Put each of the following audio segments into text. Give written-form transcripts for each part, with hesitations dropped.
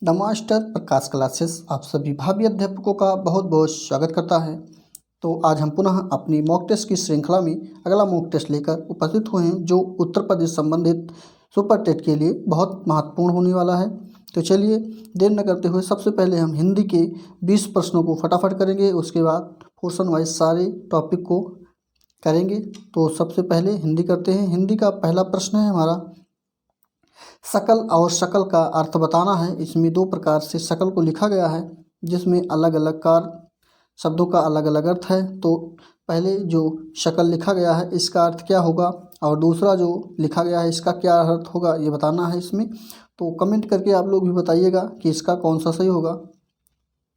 The master Prakash classes आप सभी भावी अध्यापकों का बहुत बहुत स्वागत करता है। तो आज हम पुनः अपनी मॉक टेस्ट की श्रृंखला में अगला मॉक टेस्ट लेकर उपस्थित हुए हैं, जो उत्तर प्रदेश संबंधित सुपर टेट के लिए बहुत महत्वपूर्ण होने वाला है। तो चलिए देर न करते हुए सबसे पहले हम हिंदी के 20 प्रश्नों को फटाफट करेंगे, उसके बाद पोर्शन वाइज सारे टॉपिक को करेंगे। तो सबसे पहले हिंदी करते हैं। हिंदी का पहला प्रश्न है हमारा, शकल और शकल का अर्थ बताना है। इसमें दो प्रकार से शकल को लिखा गया है, जिसमें अलग अलग कार शब्दों का अलग अलग अर्थ है। तो पहले जो शकल लिखा गया है इसका अर्थ क्या होगा, और दूसरा जो लिखा गया है इसका क्या अर्थ होगा, ये बताना है इसमें। तो कमेंट करके आप लोग भी बताइएगा कि इसका कौन सा सही होगा।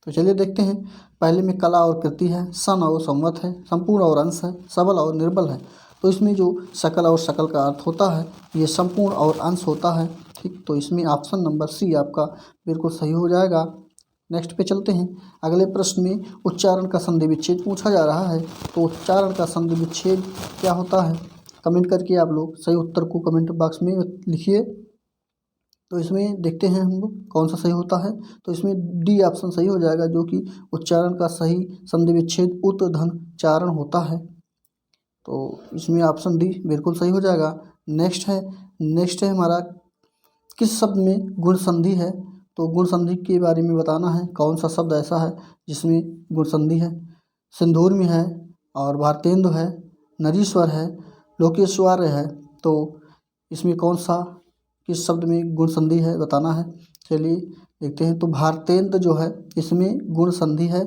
तो चलिए देखते हैं। पहले में कला और कृति है, सन और संवत है, संपूर्ण और अंश है, सबल और निर्बल है। तो इसमें जो शकल और शकल का अर्थ होता है ये संपूर्ण और अंश होता है। ठीक, तो इसमें ऑप्शन नंबर सी आपका बिल्कुल सही हो जाएगा। नेक्स्ट पे चलते हैं। अगले प्रश्न में उच्चारण का संधि विच्छेद पूछा जा रहा है। तो उच्चारण का संधि विच्छेद क्या होता है, कमेंट करके आप लोग सही उत्तर को कमेंट बॉक्स में लिखिए। तो इसमें देखते हैं हम लोग कौन सा सही होता है। तो इसमें डी ऑप्शन सही हो जाएगा, जो कि उच्चारण का सही संधि विच्छेद उत धन चारण होता है। तो इसमें ऑप्शन डी बिल्कुल सही हो जाएगा। नेक्स्ट है हमारा, किस शब्द में गुण संधि है। तो गुण संधि के बारे में बताना है, कौन सा शब्द ऐसा है जिसमें गुण संधि है। सिंदूर में है, और भारतेंदु है, नरीश्वर है, लोकेश्वर है। तो इसमें कौन सा किस शब्द में गुण संधि है बताना है। चलिए देखते हैं। तो भारतेंद्र जो है इसमें गुण संधि है।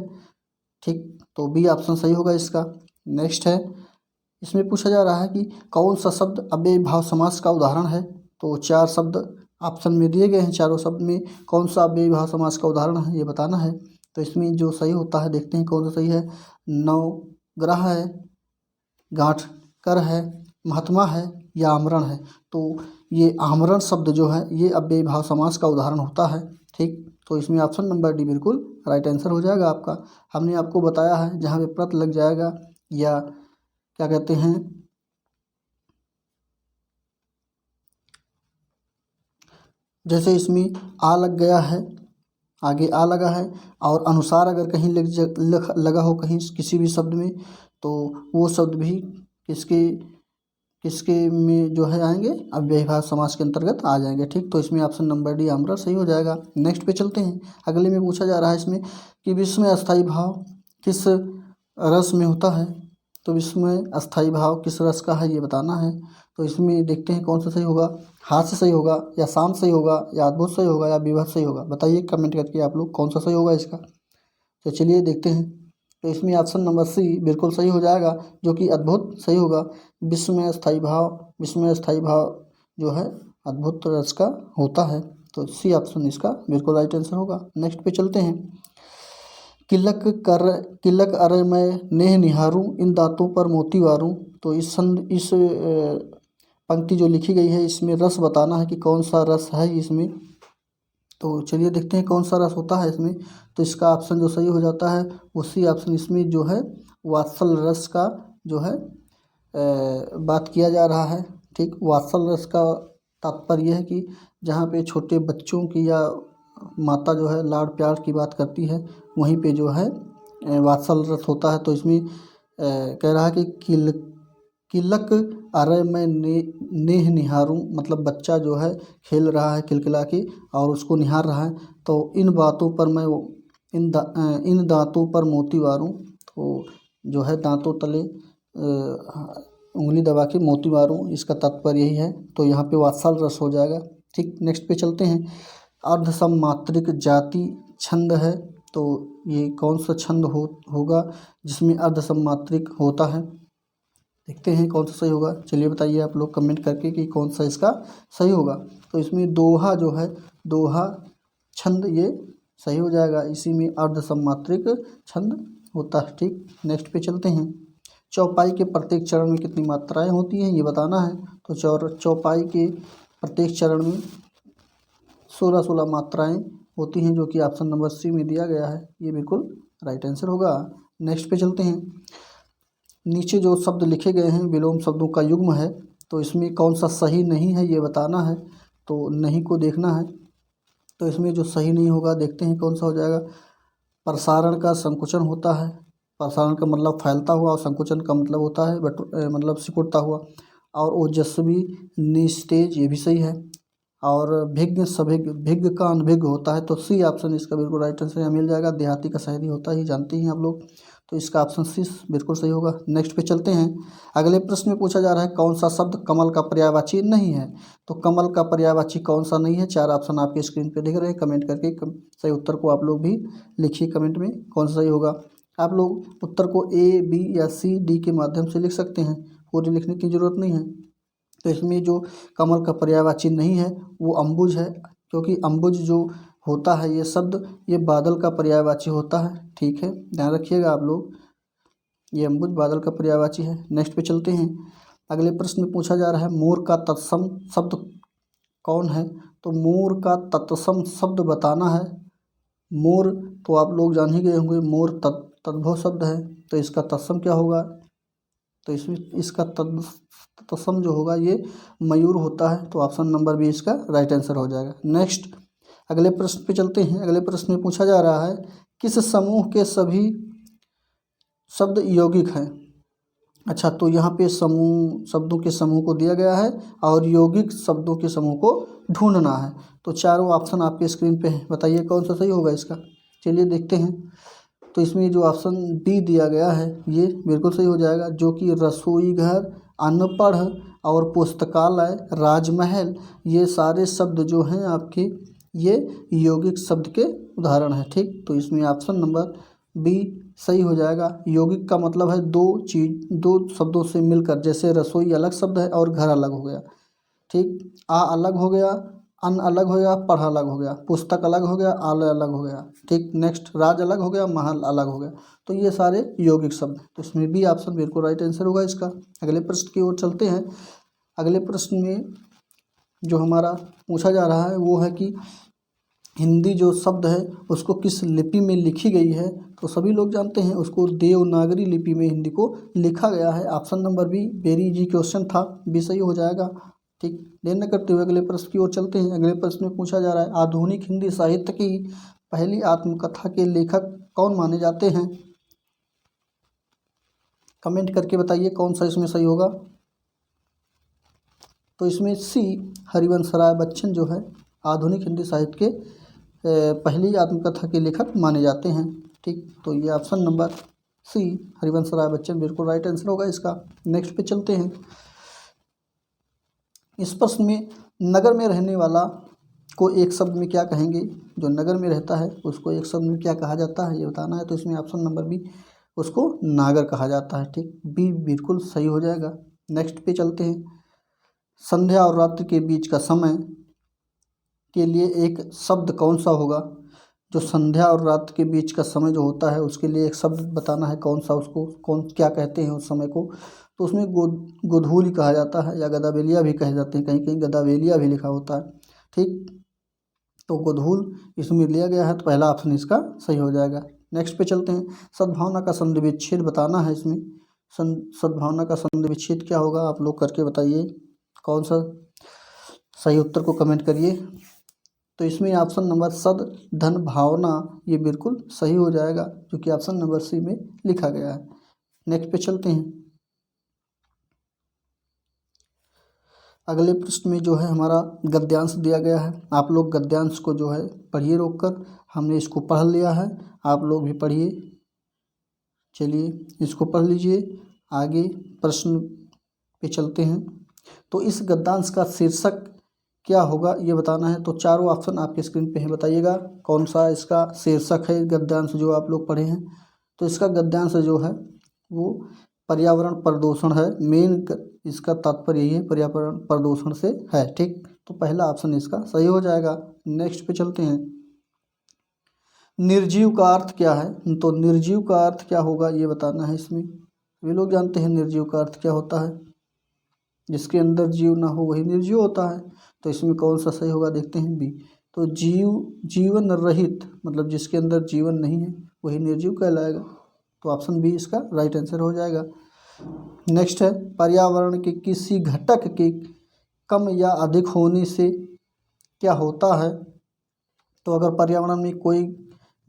ठीक, तो बी ऑप्शन सही होगा इसका। नेक्स्ट है, इसमें पूछा जा रहा है कि कौन सा शब्द अव्ययी भाव समास का उदाहरण है। तो चार शब्द ऑप्शन में दिए गए हैं, चारों शब्द में कौन सा अव्ययी भाव समास का उदाहरण है ये बताना है। तो इसमें जो सही होता है देखते हैं कौन सा सही है। नवग्रह है, गांठ कर है, महात्मा है या आमरण है। तो ये आमरण शब्द जो है ये अव्ययी भाव समास का उदाहरण होता है। ठीक, तो इसमें ऑप्शन नंबर डी बिल्कुल राइट आंसर हो जाएगा आपका। हमने आपको बताया है जहाँ पे प्रत लग जाएगा या क्या कहते हैं, जैसे इसमें आ लग गया है, आगे आ लगा है, और अनुसार अगर कहीं लगा हो कहीं किसी भी शब्द में, तो वो शब्द भी किसके किसके में जो है आएंगे, अव्ययी भाव समास के अंतर्गत आ जाएंगे। ठीक, तो इसमें ऑप्शन नंबर डी आमरण सही हो जाएगा। नेक्स्ट पे चलते हैं। अगले में पूछा जा रहा है इसमें कि विश्व में अस्थायी भाव किस रस में होता है। तो विश्व में अस्थायी भाव किस रस का है ये बताना है। तो इसमें देखते हैं कौन सा सही होगा। हास्य सही होगा, या शांत सही होगा, या अद्भुत सही होगा, या विभत्स सही होगा। बताइए कमेंट करके आप लोग कौन सा सही होगा इसका। तो चलिए देखते हैं। तो इसमें ऑप्शन नंबर सी बिल्कुल सही हो जाएगा, जो कि अद्भुत सही होगा। विश्व में अस्थायी भाव जो है अद्भुत रस का होता है। तो सी ऑप्शन इसका बिल्कुल राइट आंसर होगा। नेक्स्ट पे चलते हैं। किलक अरे मैं नेह निहारूं, इन दांतों पर मोती वारूं। तो इस पंक्ति जो लिखी गई है इसमें रस बताना है कि कौन सा रस है इसमें। तो चलिए देखते हैं कौन सा रस होता है इसमें। तो इसका ऑप्शन जो सही हो जाता है उसी ऑप्शन इसमें जो है वात्सल रस का जो है बात किया जा रहा है। ठीक, वात्सल रस का तात्पर्य यह है कि जहाँ पे छोटे बच्चों की या माता जो है लाड़ प्यार की बात करती है, वहीं पे जो है वात्सल रस होता है। तो इसमें कह रहा है कि किलक अरे मैं नेह निहारूं, मतलब बच्चा जो है खेल रहा है खिलखिला के और उसको निहार रहा है। तो इन बातों पर मैं इन दांतों पर मोती वारूं। तो जो है दांतों तले उंगली दबा के मोती मारूं, इसका तात्पर्य यही है। तो यहाँ पे वात्सल रस हो जाएगा। ठीक, नेक्स्ट पे चलते हैं। अर्धसममात्रिक जाति छंद है। तो ये कौन सा छंद होगा जिसमें अर्धसममात्रिक होता है। देखते हैं कौन सा सही होगा। चलिए बताइए आप लोग कमेंट करके कि कौन सा इसका सही होगा। तो इसमें दोहा जो है, दोहा छंद ये सही हो जाएगा। इसी में अर्धसममात्रिक छंद होता है। ठीक, नेक्स्ट पे चलते हैं। चौपाई के प्रत्येक चरण में कितनी मात्राएं होती हैं ये बताना है। तो चौपाई के प्रत्येक चरण में 16 मात्राएं होती हैं, जो कि ऑप्शन नंबर सी में दिया गया है। ये बिल्कुल राइट आंसर होगा। नेक्स्ट पे चलते हैं। नीचे जो शब्द लिखे गए हैं विलोम शब्दों का युग्म है। तो इसमें कौन सा सही नहीं है ये बताना है। तो नहीं को देखना है। तो इसमें जो सही नहीं होगा देखते हैं कौन सा हो जाएगा। प्रसारण का संकुचन होता है। प्रसारण का मतलब फैलता हुआ और संकुचन का मतलब होता है मतलब सिकुड़ता हुआ। और ओजस्वी निस्तेज ये भी सही है। और भिग्न सभिग्न भिग्न का अनभिज्ञ होता है, तो सी ऑप्शन इसका बिल्कुल राइट आंसर यहाँ मिल जाएगा। देहाती का शहरी होता ही जानते हैं आप लोग, तो इसका ऑप्शन सी बिल्कुल सही होगा। नेक्स्ट पे चलते हैं। अगले प्रश्न में पूछा जा रहा है कौन सा शब्द कमल का पर्यायवाची नहीं है। तो कमल का पर्यायवाची कौन सा नहीं है, चार ऑप्शन आपके स्क्रीन पे दिख रहे हैं। कमेंट करके सही उत्तर को आप लोग भी लिखिए कमेंट में कौन सा सही होगा। आप लोग उत्तर को ए, बी या सी, डी के माध्यम से लिख सकते हैं, पूरी लिखने की ज़रूरत नहीं है। तो इसमें जो कमल का पर्यायवाची नहीं है वो अम्बुज है, क्योंकि अम्बुज जो होता है ये शब्द ये बादल का पर्यायवाची होता है। ठीक है, ध्यान रखिएगा आप लोग, ये अम्बुज बादल का पर्यायवाची है। नेक्स्ट पे चलते हैं। अगले प्रश्न में पूछा जा रहा है मोर का तत्सम शब्द कौन है। तो मोर का तत्सम शब्द बताना है। मोर तो आप लोग जान ही गए होंगे, मोर तद्भव शब्द है, तो इसका तत्सम क्या होगा। तो इसमें इसका तत्सम जो होगा ये मयूर होता है, तो ऑप्शन नंबर बी इसका राइट आंसर हो जाएगा। नेक्स्ट अगले प्रश्न पे चलते हैं। अगले प्रश्न में पूछा जा रहा है किस समूह के सभी शब्द यौगिक हैं। अच्छा, तो यहाँ पे समूह शब्दों के समूह को दिया गया है और यौगिक शब्दों के समूह को ढूंढना है। तो चारों ऑप्शन आपके स्क्रीन पे हैं, बताइए कौन सा सही होगा इसका। चलिए देखते हैं। तो इसमें जो ऑप्शन डी दिया गया है ये बिल्कुल सही हो जाएगा, जो कि रसोई घर, अनपढ़ और पुस्तकालय, राजमहल, ये सारे शब्द जो हैं आपके ये यौगिक शब्द के उदाहरण हैं। ठीक, तो इसमें ऑप्शन नंबर बी सही हो जाएगा। यौगिक का मतलब है दो शब्दों से मिलकर, जैसे रसोई अलग शब्द है और घर अलग हो गया। ठीक, आ अलग हो गया, अन्न अलग हो गया, पढ़ अलग हो गया, पुस्तक अलग हो गया, आल अलग हो गया। ठीक, नेक्स्ट राज अलग हो गया, महल अलग हो गया। तो ये सारे यौगिक शब्द हैं, तो इसमें भी ऑप्शन बिल्कुल राइट आंसर होगा इसका। अगले प्रश्न की ओर चलते हैं। अगले प्रश्न में जो हमारा पूछा जा रहा है वो है कि हिंदी जो शब्द है उसको किस लिपि में लिखी गई है। तो सभी लोग जानते हैं उसको देवनागरी लिपि में हिंदी को लिखा गया है। Option number be very easy question था, भी सही हो जाएगा। ठीक, देर न करते हुए अगले प्रश्न की ओर चलते हैं। अगले प्रश्न में पूछा जा रहा है आधुनिक हिंदी साहित्य की पहली आत्मकथा के लेखक कौन माने जाते हैं। कमेंट करके बताइए कौन सा इसमें सही होगा। तो इसमें सी हरिवंश राय बच्चन जो है आधुनिक हिंदी साहित्य के पहली आत्मकथा के लेखक माने जाते हैं। ठीक, तो ये option number C Harivansh Rai Bachchan बिल्कुल राइट आंसर होगा इसका। नेक्स्ट पे चलते हैं। इस प्रश्न में नगर में रहने वाला को एक शब्द में क्या कहेंगे। जो नगर में रहता है उसको एक शब्द में क्या कहा जाता है ये बताना है। तो इसमें ऑप्शन नंबर बी उसको नागर कहा जाता है। ठीक, बी बिल्कुल सही हो जाएगा। नेक्स्ट पे चलते हैं। संध्या और रात्रि के बीच का समय के लिए एक शब्द कौन सा होगा। जो संध्या और रात के बीच का समय जो होता है उसके लिए एक शब्द बताना है कौन सा, उसको कौन क्या कहते हैं उस समय को। तो उसमें गोधूली कहा जाता है या गदावेलिया भी कहे जाते हैं, कहीं कहीं गदावेलिया भी लिखा होता है। ठीक, तो गोधूल इसमें लिया गया है, तो पहला ऑप्शन इसका सही हो जाएगा। नेक्स्ट पे चलते हैं। सद्भावना का संधि विच्छेद बताना है इसमें। सद्भावना का संधि विच्छेद क्या होगा आप लोग करके बताइए कौन सा सही उत्तर को कमेंट करिए। तो इसमें ऑप्शन नंबर सद धन भावना ये बिल्कुल सही हो जाएगा, जो कि ऑप्शन नंबर सी में लिखा गया है। नेक्स्ट पे चलते हैं। अगले प्रश्न में जो है हमारा गद्यांश दिया गया है। आप लोग गद्यांश को जो है पढ़िए रोककर, हमने इसको पढ़ लिया है, आप लोग भी पढ़िए। चलिए इसको पढ़ लीजिए। आगे प्रश्न पे चलते हैं। तो इस गद्यांश का शीर्षक क्या होगा ये बताना है। तो चारों ऑप्शन आपके स्क्रीन पे है, बताइएगा कौन सा इसका शीर्षक है गद्यांश जो आप लोग पढ़े हैं। तो इसका गद्यांश जो है वो पर्यावरण प्रदूषण है। मेन इसका तात्पर्य यही है, पर्यावरण प्रदूषण से है। ठीक, तो पहला ऑप्शन इसका सही हो जाएगा। नेक्स्ट पे चलते हैं। निर्जीव का अर्थ क्या है। तो निर्जीव का अर्थ क्या होगा ये बताना है इसमें। वे लोग जानते हैं निर्जीव का अर्थ क्या होता है। जिसके अंदर जीव ना हो वही निर्जीव होता है। तो इसमें कौन सा सही होगा देखते हैं, बी। तो जीवन रहित मतलब जिसके अंदर जीवन नहीं है वही निर्जीव कहलाएगा। तो ऑप्शन बी इसका राइट आंसर हो जाएगा। नेक्स्ट है पर्यावरण के किसी घटक के कम या अधिक होने से क्या होता है। तो अगर पर्यावरण में कोई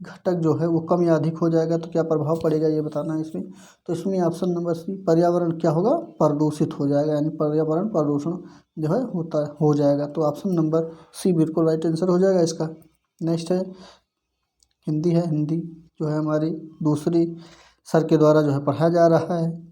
घटक जो है वो कम या अधिक हो जाएगा तो क्या प्रभाव पड़ेगा, ये बताना है इसमें। तो इसमें ऑप्शन नंबर सी, पर्यावरण क्या होगा, प्रदूषित हो जाएगा, यानी पर्यावरण प्रदूषण जो है होता हो जाएगा। तो ऑप्शन नंबर सी बिल्कुल राइट आंसर हो जाएगा इसका। नेक्स्ट है हिंदी है। हिंदी जो है हमारी दूसरी सर के द्वारा जो है पढ़ाया जा रहा है।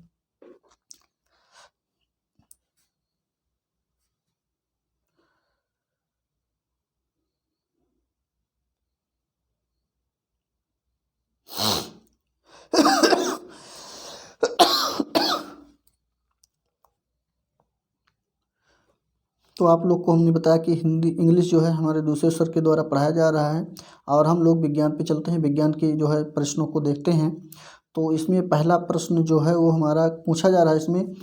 तो आप लोग को हमने बताया कि हिंदी इंग्लिश जो है हमारे दूसरे सर के द्वारा पढ़ाया जा रहा है, और हम लोग विज्ञान पे चलते हैं, विज्ञान के जो है प्रश्नों को देखते हैं। तो इसमें पहला प्रश्न जो है वो हमारा पूछा जा रहा है इसमें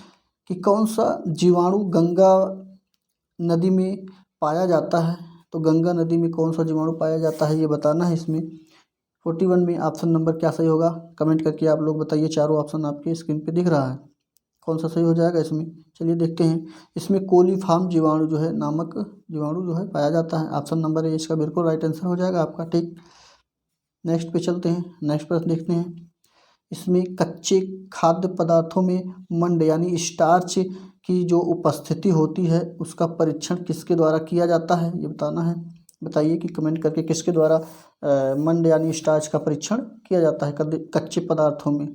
कि कौन सा जीवाणु गंगा नदी में पाया जाता है। तो गंगा नदी में कौन सा जीवाणु पाया जाता है, ये बताना है इसमें। 41 में ऑप्शन नंबर क्या सही होगा, कमेंट करके आप लोग बताइए। चारों ऑप्शन आपके स्क्रीन पे दिख रहा है, कौन सा सही हो जाएगा इसमें। चलिए देखते हैं। इसमें कोलीफार्म जीवाणु जो है नामक जीवाणु जो है पाया जाता है। ऑप्शन नंबर ए इसका बिल्कुल राइट आंसर हो जाएगा आपका, ठीक। नेक्स्ट पे चलते हैं, नेक्स्ट प्रश्न देखते हैं। इसमें कच्चे खाद्य पदार्थों में मंड यानी स्टार्च की जो उपस्थिति होती है उसका परीक्षण किसके द्वारा किया जाता है, ये बताना है। बताइए कि कमेंट करके किसके द्वारा मंड यानी स्टार्च का परीक्षण किया जाता है कच्चे पदार्थों में।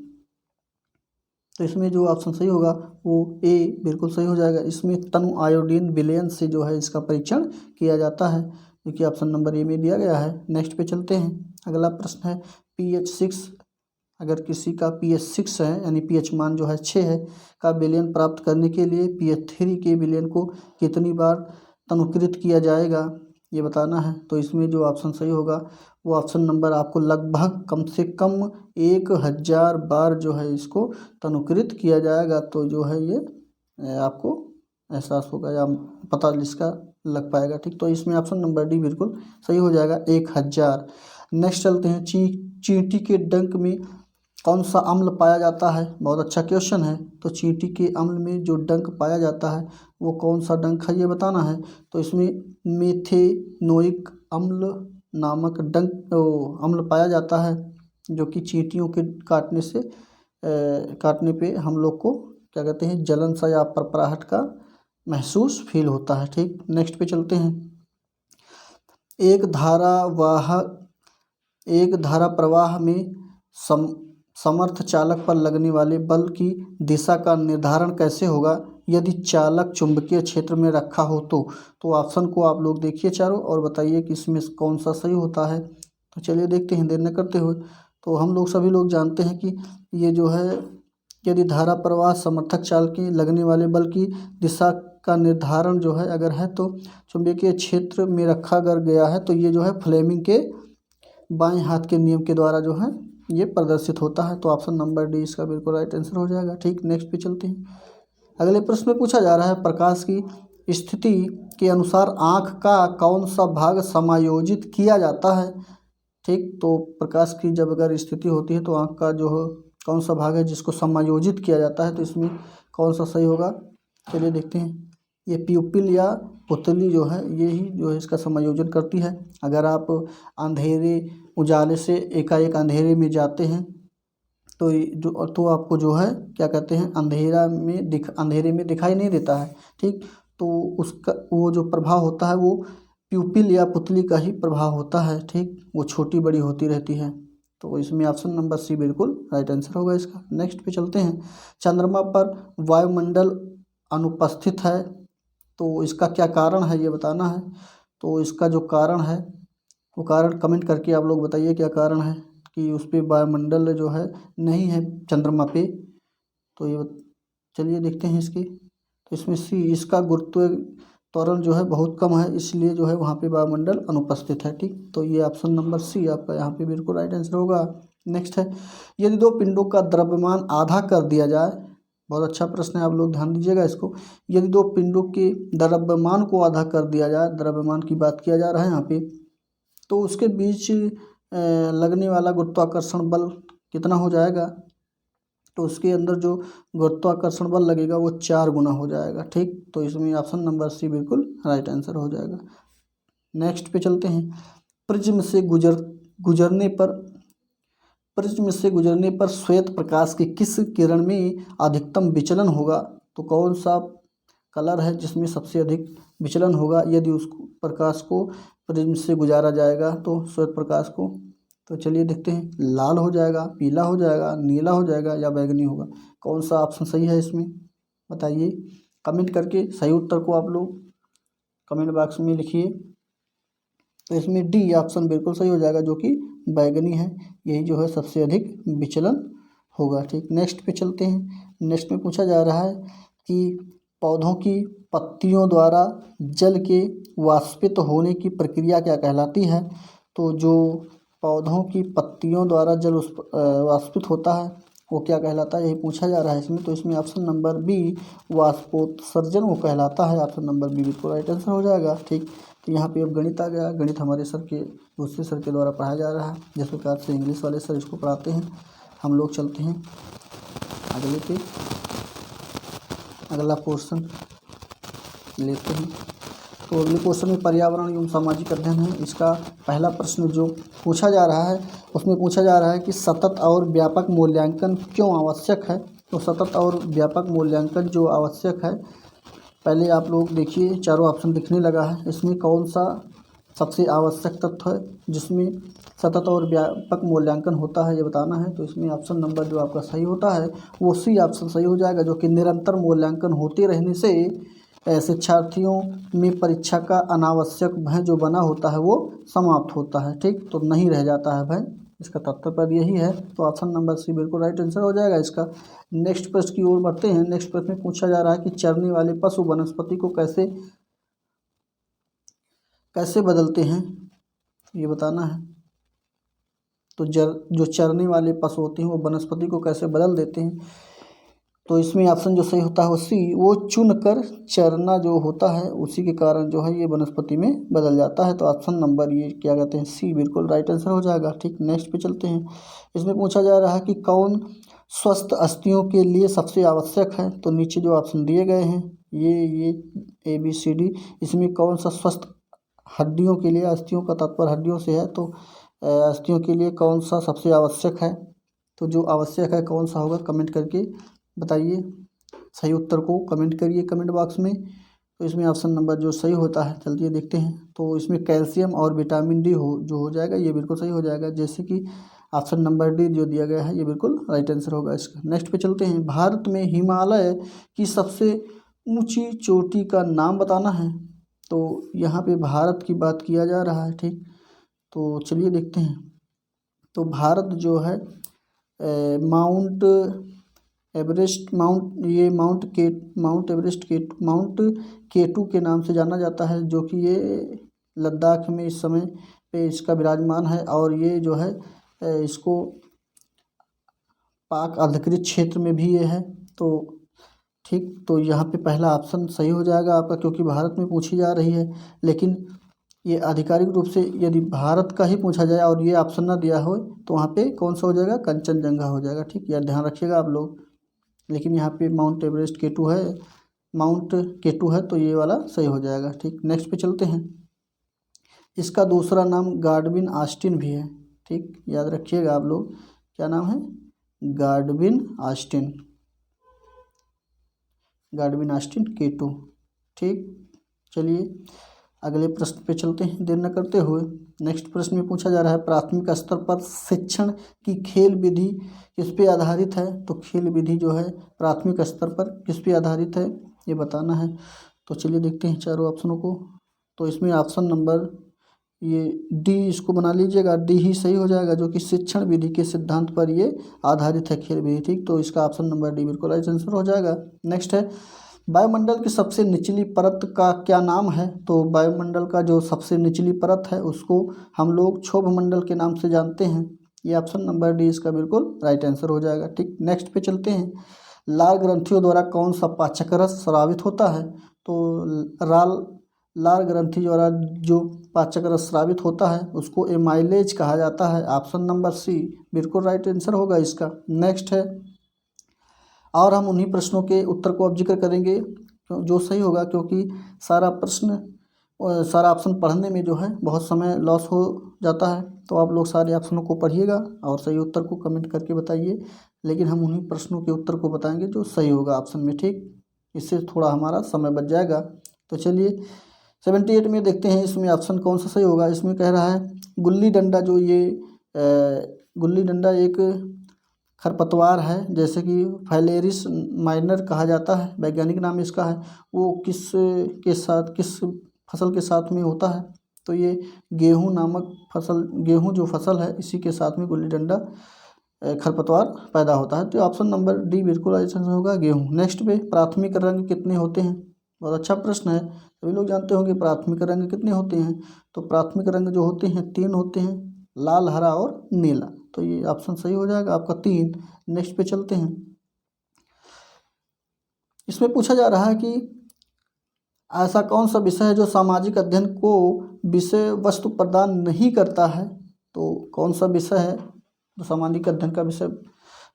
तो इसमें जो ऑप्शन सही होगा वो ए बिल्कुल सही हो जाएगा। इसमें तनु आयोडीन विलयन से जो है इसका परीक्षण किया जाता है, जो कि ऑप्शन नंबर ए में दिया गया है। नेक्स्ट पे चलते हैं। अगला प्रश्न है pH 6, अगर किसी का pH 6 है यानी pH मान जो है 6 है का विलयन प्राप्त करने के लिए pH 3 के विलयन को कितनी बार तनुकृत किया जाएगा, ये बताना है। तो इसमें जो ऑप्शन सही होगा वो ऑप्शन नंबर आपको लगभग कम से कम 1000 बार जो है इसको तनुकृत किया जाएगा। तो जो है ये आपको एहसास होगा या पता इसका लग पाएगा, ठीक। तो इसमें ऑप्शन नंबर डी बिल्कुल सही हो जाएगा, 1000। नेक्स्ट चलते हैं। चींटी के डंक में कौन सा अम्ल पाया जाता है, बहुत अच्छा क्वेश्चन है। तो चींटी के अम्ल में जो डंक पाया जाता है वो कौन सा डंक है, ये बताना है। तो इसमें मेथेनोइक अम्ल नामक डंक अम्ल पाया जाता है, जो कि चींटियों के काटने पे हम लोग को क्या कहते हैं, जलन सा या परपराहट का महसूस फील होता है, ठीक। नेक्स्ट पे चलते हैं। एक धारा प्रवाह में समर्थ चालक पर लगने वाले बल की दिशा का निर्धारण कैसे होगा यदि चालक चुंबकीय क्षेत्र में रखा हो तो ऑप्शन को आप लोग देखिए चारों और बताइए कि इसमें कौन सा सही होता है। तो चलिए देखते हैं देर न करते हुए। तो हम लोग सभी लोग जानते हैं कि ये जो है, यदि धारा प्रवाह समर्थक चाल के लगने वाले बल की दिशा का निर्धारण जो है अगर है तो चुंबकीय क्षेत्र में रखा अगर गया है तो ये जो है फ्लेमिंग के बाएं हाथ के नियम के द्वारा जो है ये प्रदर्शित होता है। तो ऑप्शन नंबर डी इसका बिल्कुल राइट आंसर हो जाएगा, ठीक। नेक्स्ट पे चलते हैं। अगले प्रश्न में पूछा जा रहा है प्रकाश की स्थिति के अनुसार आँख का कौन सा भाग समायोजित किया जाता है, ठीक। तो प्रकाश की जब अगर स्थिति होती है तो आँख का जो है कौन सा भाग है जिसको समायोजित किया जाता है, तो इसमें कौन सा सही होगा, चलिए देखते हैं। ये प्यूपिल या पुतली जो है ये ही जो है इसका समायोजन करती है। अगर आप अंधेरे उजाले से एकाएक अंधेरे में जाते हैं तो आपको जो है क्या कहते हैं अंधेरे में दिखाई नहीं देता है, ठीक। तो उसका वो जो प्रभाव होता है वो प्यूपिल या पुतली का ही प्रभाव होता है, ठीक। वो छोटी बड़ी होती रहती है। तो इसमें ऑप्शन नंबर सी बिल्कुल राइट आंसर होगा इसका। नेक्स्ट पे चलते हैं। चंद्रमा पर वायुमंडल अनुपस्थित है तो इसका क्या कारण है, ये बताना है। तो इसका जो कारण है वो कारण कमेंट करके आप लोग बताइए क्या कारण है कि उस पर वायुमंडल जो है नहीं है चंद्रमा पे। तो ये चलिए देखते हैं इसकी। तो इसमें सी, इसका गुरुत्व त्वरण जो है बहुत कम है इसलिए जो है वहाँ पे वायुमंडल अनुपस्थित है, ठीक। तो ये ऑप्शन नंबर सी आपका यहाँ पे बिल्कुल राइट आंसर होगा। नेक्स्ट है, यदि दो पिंडों का द्रव्यमान आधा कर दिया जाए, बहुत अच्छा प्रश्न है, आप लोग ध्यान दीजिएगा इसको। यदि दो पिंडों के द्रव्यमान को आधा कर दिया जाए, द्रव्यमान की बात किया जा रहा है यहाँ पे, तो उसके बीच लगने वाला गुरुत्वाकर्षण बल कितना हो जाएगा, तो उसके अंदर जो गुरुत्वाकर्षण बल लगेगा वो 4 गुना हो जाएगा, ठीक। तो इसमें ऑप्शन नंबर सी बिल्कुल राइट आंसर हो जाएगा। नेक्स्ट पे चलते हैं। प्रिज्म से गुजरने पर श्वेत प्रकाश के किस किरण में अधिकतम विचलन होगा? तो कौन सा कलर है जिसमें सबसे अधिक विचलन होगा यदि उस प्रकाश को प्रिज्म से गुजारा जाएगा तो श्वेत प्रकाश को? तो चलिए देखते हैं, लाल हो जाएगा, पीला हो जाएगा, नीला हो जाएगा या बैंगनी होगा? कौन सा ऑप्शन सही है इसमें बताइए। कमेंट करके सही उत्तर को आप लोग कमेंट बॉक्स में लिखिए। तो इसमें डी ऑप्शन बिल्कुल सही हो जाएगा, जो कि बैंगनी है, यही जो है सबसे अधिक विचलन होगा। ठीक, नेक्स्ट पे चलते हैं। नेक्स्ट में पूछा जा रहा है कि पौधों की पत्तियों द्वारा जल के वाष्पित होने की प्रक्रिया क्या कहलाती है? तो जो पौधों की पत्तियों द्वारा जल वाष्पित होता है वो क्या कहलाता है, यही पूछा जा रहा है इसमें। तो इसमें ऑप्शन नंबर बी वाष्पोत्सर्जन वो कहलाता है। ऑप्शन नंबर बी बिल्कुल राइट आंसर हो जाएगा। ठीक, तो यहाँ पे अब गणित आ गया। गणित हमारे सर के दूसरे सर के द्वारा पढ़ाया जा रहा है, जिस प्रकार से इंग्लिश वाले सर इसको पढ़ाते हैं। हम लोग चलते हैं अगले पे, अगला पोर्शन लेते हैं। तो अगले क्वेश्चन में पर्यावरण एवं सामाजिक अध्ययन है। इसका पहला प्रश्न जो पूछा जा रहा है उसमें पूछा जा रहा है कि सतत और व्यापक मूल्यांकन क्यों आवश्यक है? तो सतत और व्यापक मूल्यांकन जो आवश्यक है, पहले आप लोग देखिए चारों ऑप्शन दिखने लगा है, इसमें कौन सा सबसे आवश्यक तत्व है जिसमें सतत और व्यापक मूल्यांकन होता है, ये बताना है। तो इसमें ऑप्शन नंबर जो आपका सही होता है वो सी ऑप्शन सही हो जाएगा, जो कि निरंतर मूल्यांकन होते रहने से शिक्षार्थियों में परीक्षा का अनावश्यक भय जो बना होता है वो समाप्त होता है। ठीक, तो नहीं रह जाता है भय, इसका तात्पर्य यही है। तो ऑप्शन नंबर सी बिल्कुल राइट आंसर हो जाएगा इसका। नेक्स्ट प्रश्न की ओर बढ़ते हैं। नेक्स्ट प्रश्न में पूछा जा रहा है कि चरने वाले पशु वनस्पति को कैसे बदलते हैं, ये बताना है। तो जो चरने वाले पशु होते हैं वो वनस्पति को कैसे बदल देते हैं? तो इसमें ऑप्शन जो सही होता है वो सी, वो चुन कर चरना जो होता है उसी के कारण जो है ये वनस्पति में बदल जाता है। तो ऑप्शन नंबर ये क्या कहते हैं, सी बिल्कुल राइट आंसर हो जाएगा। ठीक, नेक्स्ट पे चलते हैं। इसमें पूछा जा रहा है कि कौन स्वस्थ अस्थियों के लिए सबसे आवश्यक है? तो नीचे जो ऑप्शन दिए गए हैं ये ABCD, इसमें कौन सा स्वस्थ हड्डियों के लिए, अस्थियों का तात्पर्य हड्डियों से है, तो अस्थियों के लिए कौन सा सबसे आवश्यक है? तो जो आवश्यक है कौन सा होगा कमेंट करके बताइए, सही उत्तर को कमेंट करिए कमेंट बॉक्स में। तो इसमें ऑप्शन नंबर जो सही होता है, चलिए देखते हैं। तो इसमें कैल्शियम और विटामिन डी जो हो जाएगा ये बिल्कुल सही हो जाएगा, जैसे कि ऑप्शन नंबर डी जो दिया गया है ये बिल्कुल राइट आंसर होगा इसका। नेक्स्ट पे चलते हैं। भारत में हिमालय की सबसे ऊंची चोटी का नाम बताना है। तो यहाँ पे भारत की बात किया जा रहा है। ठीक, तो चलिए देखते हैं। तो भारत जो है माउंट केटू के नाम से जाना जाता है, जो कि ये लद्दाख में इस समय पे इसका विराजमान है, और ये जो है इसको पाक अधिकृत क्षेत्र में भी ये है। तो ठीक, तो यहाँ पे पहला ऑप्शन सही हो जाएगा आपका, क्योंकि भारत में पूछी जा रही है। लेकिन ये आधिकारिक रूप से यदि भारत का ही पूछा जाए और ये ऑप्शन ना दिया हो तो वहाँ पे कौन सा हो जाएगा, कंचनजंगा हो जाएगा। ठीक, यार ध्यान रखिएगा आप लोग। लेकिन यहाँ पे माउंट केटू है तो ये वाला सही हो जाएगा। ठीक, नेक्स्ट पे चलते हैं। इसका दूसरा नाम गाडविन ऑस्टिन भी है। ठीक, याद रखिएगा आप लोग, क्या नाम है, गाडविन ऑस्टिन केटू। ठीक, चलिए अगले प्रश्न पे चलते हैं देर न करते हुए। नेक्स्ट प्रश्न में पूछा जा रहा है प्राथमिक स्तर पर शिक्षण की खेल विधि किस पे आधारित है? तो खेल विधि जो है प्राथमिक स्तर पर किस पे आधारित है ये बताना है। तो चलिए देखते हैं चारों ऑप्शनों को। तो इसमें ऑप्शन नंबर ये डी इसको बना लीजिएगा, डी ही सही हो जाएगा, जो कि शिक्षण विधि के सिद्धांत पर ये आधारित है खेल विधि। ठीक, तो इसका ऑप्शन नंबर डी बिल्कुल राइट आंसर हो जाएगा। नेक्स्ट है वायुमंडल की सबसे निचली परत का क्या नाम है? तो वायुमंडल का जो सबसे निचली परत है उसको हम लोग क्षोभ मंडल के नाम से जानते हैं। ये ऑप्शन नंबर डी इसका बिल्कुल राइट आंसर हो जाएगा। ठीक, नेक्स्ट पे चलते हैं। लाल ग्रंथियों द्वारा कौन सा पाचक रस स्रावित होता है? तो लाल ग्रंथि द्वारा जो पाचक रस स्रावित होता है उसको एमाइलेज कहा जाता है। ऑप्शन नंबर सी बिल्कुल राइट आंसर होगा इसका। नेक्स्ट है, और हम उन्हीं प्रश्नों के उत्तर को अब जिक्र करेंगे जो सही होगा, क्योंकि सारा प्रश्न सारा ऑप्शन पढ़ने में जो है बहुत समय लॉस हो जाता है। तो आप लोग सारे ऑप्शनों को पढ़िएगा और सही उत्तर को कमेंट करके बताइए, लेकिन हम उन्हीं प्रश्नों के उत्तर को बताएंगे जो सही होगा ऑप्शन में, ठीक। इससे थोड़ा हमारा समय बच जाएगा। तो चलिए 78 में देखते हैं इसमें ऑप्शन कौन सा सही होगा। इसमें कह रहा है गुल्ली डंडा, जो ये गुल्ली डंडा एक खरपतवार है, जैसे कि फाइलेरिस माइनर कहा जाता है, वैज्ञानिक नाम इसका है। वो किस फसल के साथ में होता है, तो ये गेहूं नामक फसल, गेहूं जो फसल है इसी के साथ में गुल्ली डंडा खरपतवार पैदा होता है। तो ऑप्शन नंबर डी बिल्कुल आंसर होगा, गेहूं। नेक्स्ट पे प्राथमिक रंग कितने होते हैं, बहुत अच्छा प्रश्न है। सभी लोग जानते होंगे प्राथमिक रंग कितने होते हैं। तो प्राथमिक रंग जो होते हैं 3 होते हैं, लाल, हरा और नीला। तो ये ऑप्शन सही हो जाएगा आपका 3। नेक्स्ट पे चलते हैं। इसमें पूछा जा रहा है कि ऐसा कौन सा विषय है जो सामाजिक अध्ययन को विषय वस्तु प्रदान नहीं करता है। तो कौन सा विषय है जो सामाजिक अध्ययन का विषय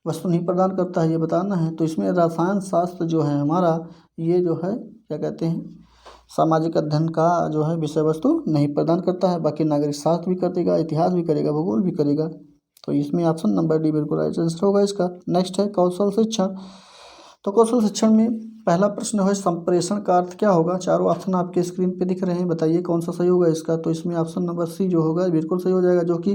वस्तु नहीं प्रदान करता है, ये बताना है। तो इसमें रसायन शास्त्र जो है हमारा, ये जो है क्या कहते हैं, सामाजिक अध्ययन का जो है विषय वस्तु नहीं प्रदान करता है। बाकी नागरिक शास्त्र भी करेगा, इतिहास भी करेगा, भूगोल भी करेगा। तो इसमें ऑप्शन नंबर डी बिल्कुल राइट आंसर होगा इसका। नेक्स्ट है कौशल शिक्षण। तो कौशल शिक्षण में पहला प्रश्न है संप्रेषण का अर्थ क्या होगा। चारों ऑप्शन आपके स्क्रीन पे दिख रहे हैं, बताइए कौन सा सही होगा इसका। तो इसमें ऑप्शन नंबर सी जो होगा बिल्कुल सही हो जाएगा, जो कि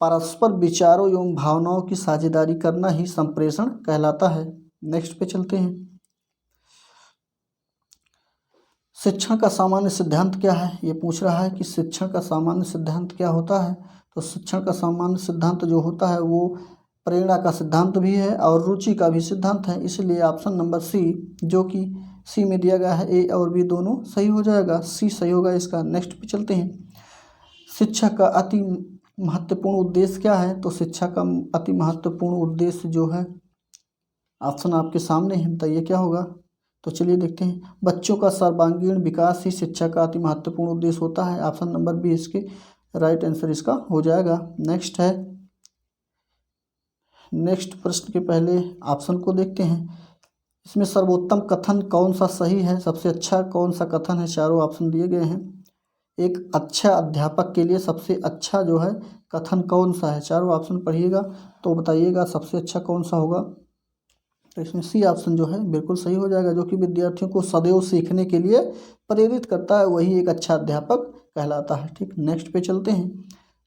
परस्पर विचारों एवं भावनाओं की साझेदारी करना ही संप्रेषण कहलाता है। नेक्स्ट पे चलते हैं। शिक्षण का सामान्य सिद्धांत क्या है, ये पूछ रहा है कि शिक्षण का सामान्य सिद्धांत क्या होता है। तो शिक्षण का सामान्य सिद्धांत जो होता है वो प्रेरणा का सिद्धांत भी है और रुचि का भी सिद्धांत है। इसलिए ऑप्शन नंबर सी, जो कि सी में दिया गया है, ए और बी दोनों सही हो जाएगा, सी सही होगा इसका। नेक्स्ट पे चलते हैं। शिक्षा का अति महत्वपूर्ण उद्देश्य क्या है। तो शिक्षा का अति महत्वपूर्ण उद्देश्य जो है, ऑप्शन आपके सामने है, बताइए क्या होगा। तो चलिए देखते हैं। बच्चों का सर्वांगीण विकास ही शिक्षा का अति महत्वपूर्ण उद्देश्य होता है। ऑप्शन नंबर बी इसके राइट आंसर इसका हो जाएगा। नेक्स्ट है, नेक्स्ट प्रश्न के पहले ऑप्शन को देखते हैं। इसमें सर्वोत्तम कथन कौन सा सही है, सबसे अच्छा कौन सा कथन है। चारों ऑप्शन दिए गए हैं। एक अच्छा अध्यापक के लिए सबसे अच्छा जो है कथन कौन सा है। चारों ऑप्शन पढ़िएगा तो बताइएगा सबसे अच्छा कौन सा होगा। तो इसमें सी ऑप्शन जो है बिल्कुल सही हो जाएगा, जो कि विद्यार्थियों को सदैव सीखने के लिए प्रेरित करता है, वही एक अच्छा अध्यापक कहलाता है, ठीक। नेक्स्ट पे चलते हैं।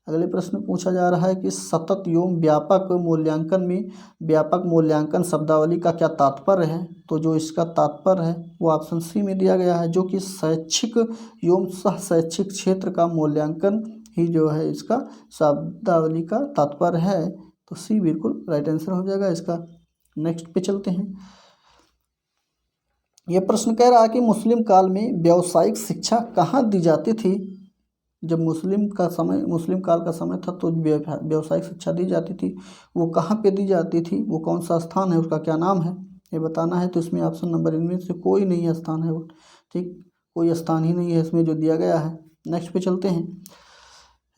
अगले प्रश्न में पूछा जा रहा है कि सतत एवं व्यापक मूल्यांकन में व्यापक मूल्यांकन शब्दावली का क्या तात्पर्य है। तो जो इसका तात्पर्य है वो ऑप्शन सी में दिया गया है, जो कि शैक्षिक एवं सह शैक्षिक क्षेत्र का मूल्यांकन ही जो है इसका शब्दावली का तात्पर्य है। तो सी बिल्कुल राइट आंसर हो जाएगा इसका। नेक्स्ट पे चलते हैं। यह प्रश्न कह रहा है कि मुस्लिम काल में व्यावसायिक शिक्षा कहाँ दी जाती थी। जब मुस्लिम काल का समय था तो व्यावसायिक शिक्षा दी जाती थी, वो कहाँ पे दी जाती थी, वो कौन सा स्थान है, उसका क्या नाम है, ये बताना है। तो इसमें ऑप्शन नंबर इनमें से कोई नहीं स्थान है वो, ठीक, कोई स्थान ही नहीं है इसमें जो दिया गया है। नेक्स्ट पे चलते हैं।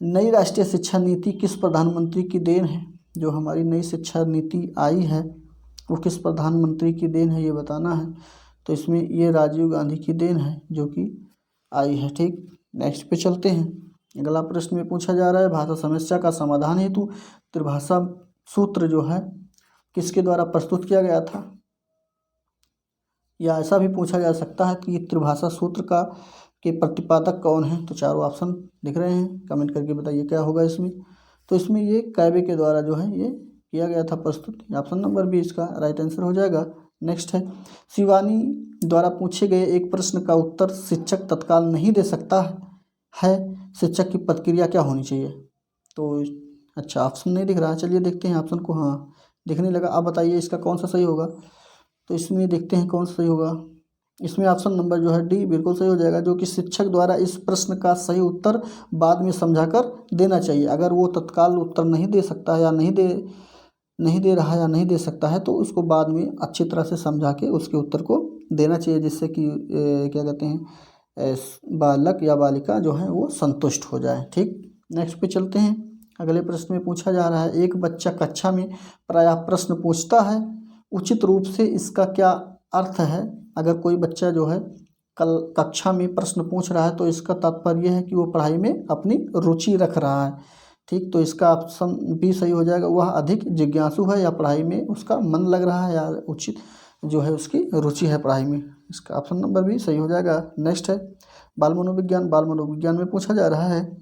नई राष्ट्रीय शिक्षा नीति किस प्रधानमंत्री की देन है। जो हमारी नई शिक्षा नीति आई है वो किस प्रधानमंत्री की देन है, ये बताना है। तो इसमें ये राजीव गांधी की देन है जो कि आई है, ठीक। नेक्स्ट पे चलते हैं। अगला प्रश्न में पूछा जा रहा है भाषा समस्या का समाधान हेतु त्रिभाषा सूत्र जो है किसके द्वारा प्रस्तुत किया गया था। या ऐसा भी पूछा जा सकता है कि त्रिभाषा सूत्र का के प्रतिपादक कौन है। तो चारों ऑप्शन दिख रहे हैं, कमेंट करके बताइए क्या होगा इसमें। तो इसमें ये कैबे के द्वारा जो है ये किया गया था प्रस्तुत। ऑप्शन नंबर बी इसका राइट आंसर हो जाएगा। नेक्स्ट है, शिवानी द्वारा पूछे गए एक प्रश्न का उत्तर शिक्षक तत्काल नहीं दे सकता है, शिक्षक की प्रतिक्रिया क्या होनी चाहिए। तो अच्छा ऑप्शन नहीं दिख रहा है, चलिए देखते हैं ऑप्शन को। हाँ दिखने लगा, आप बताइए इसका कौन सा सही होगा। तो इसमें देखते हैं कौन सा सही होगा। इसमें ऑप्शन नंबर जो है डी बिल्कुल सही हो जाएगा, जो कि शिक्षक द्वारा इस प्रश्न का सही उत्तर बाद में समझाकर देना चाहिए। अगर वो तत्काल उत्तर नहीं दे सकता है या नहीं दे रहा या नहीं दे सकता है तो उसको बाद में अच्छी तरह से समझा के उसके उत्तर को देना चाहिए, जिससे कि क्या कहते हैं बालक या बालिका जो है वो संतुष्ट हो जाए, ठीक। नेक्स्ट पे चलते हैं। अगले प्रश्न में पूछा जा रहा है एक बच्चा कक्षा में प्रायः प्रश्न पूछता है, उचित रूप से इसका क्या अर्थ है। अगर कोई बच्चा जो है कल कक्षा में प्रश्न पूछ रहा है तो इसका तात्पर्य है कि वो पढ़ाई में अपनी रुचि रख रहा है। ठीक, तो इसका ऑप्शन बी सही हो जाएगा। वह अधिक जिज्ञासु है या पढ़ाई में उसका मन लग रहा है या उचित जो है उसकी रुचि है पढ़ाई में। इसका ऑप्शन नंबर बी सही हो जाएगा। नेक्स्ट है बाल मनोविज्ञान। बाल मनोविज्ञान में पूछा जा रहा है,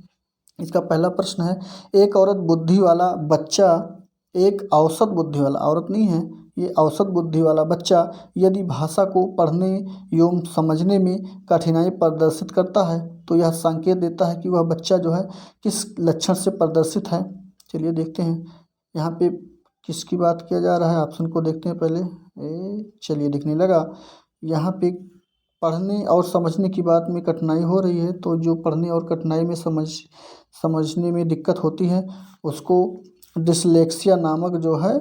इसका पहला प्रश्न है, एक औरत बुद्धि वाला बच्चा, एक औसत बुद्धि वाला, औरत नहीं है ये, औसत बुद्धि वाला बच्चा यदि भाषा को पढ़ने एवं समझने में कठिनाई प्रदर्शित करता है तो यह संकेत देता है कि वह बच्चा जो है किस लक्षण से प्रदर्शित है। चलिए देखते हैं यहाँ पे किसकी बात किया जा रहा है, ऑप्शन को देखते हैं पहले। चलिए दिखने लगा, यहाँ पे पढ़ने और समझने की बात में कठिनाई हो रही है, तो जो पढ़ने और कठिनाई में समझने में दिक्कत होती है उसको डिसलेक्सिया नामक जो है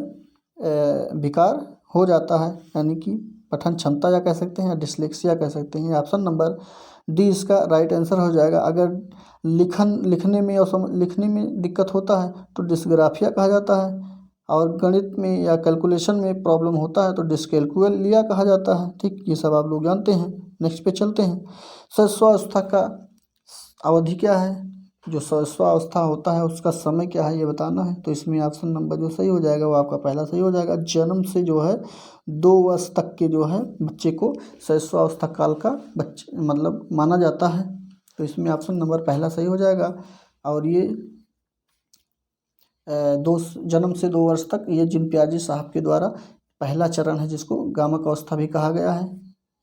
विकार हो जाता है, यानी कि पठन क्षमता या कह सकते हैं या डिसलेक्सिया कह सकते हैं। ऑप्शन नंबर डी इसका राइट आंसर हो जाएगा। अगर लिखने में और लिखने में दिक्कत होता है तो डिस्ग्राफिया कहा जाता है, और गणित में या कैलकुलेशन में प्रॉब्लम होता है तो डिस्कैल्कुलिया कहा जाता है। ठीक, ये सब आप लोग जानते हैं। नेक्स्ट पे चलते हैं। सस्वावस्था का अवधि क्या है, जो सस्वावस्था होता है उसका समय क्या है ये बताना है। तो इसमें ऑप्शन नंबर जो सही हो जाएगा वो आपका पहला सही हो जाएगा। जन्म से जो है 2 वर्ष तक के जो है बच्चे को सस्वावस्था काल का बच्चे मतलब माना जाता है। तो इसमें ऑप्शन नंबर पहला सही हो जाएगा। और ये जन्म से 2 वर्ष तक ये जिन प्याजे साहब के द्वारा पहला चरण है जिसको गामक अवस्था भी कहा गया है,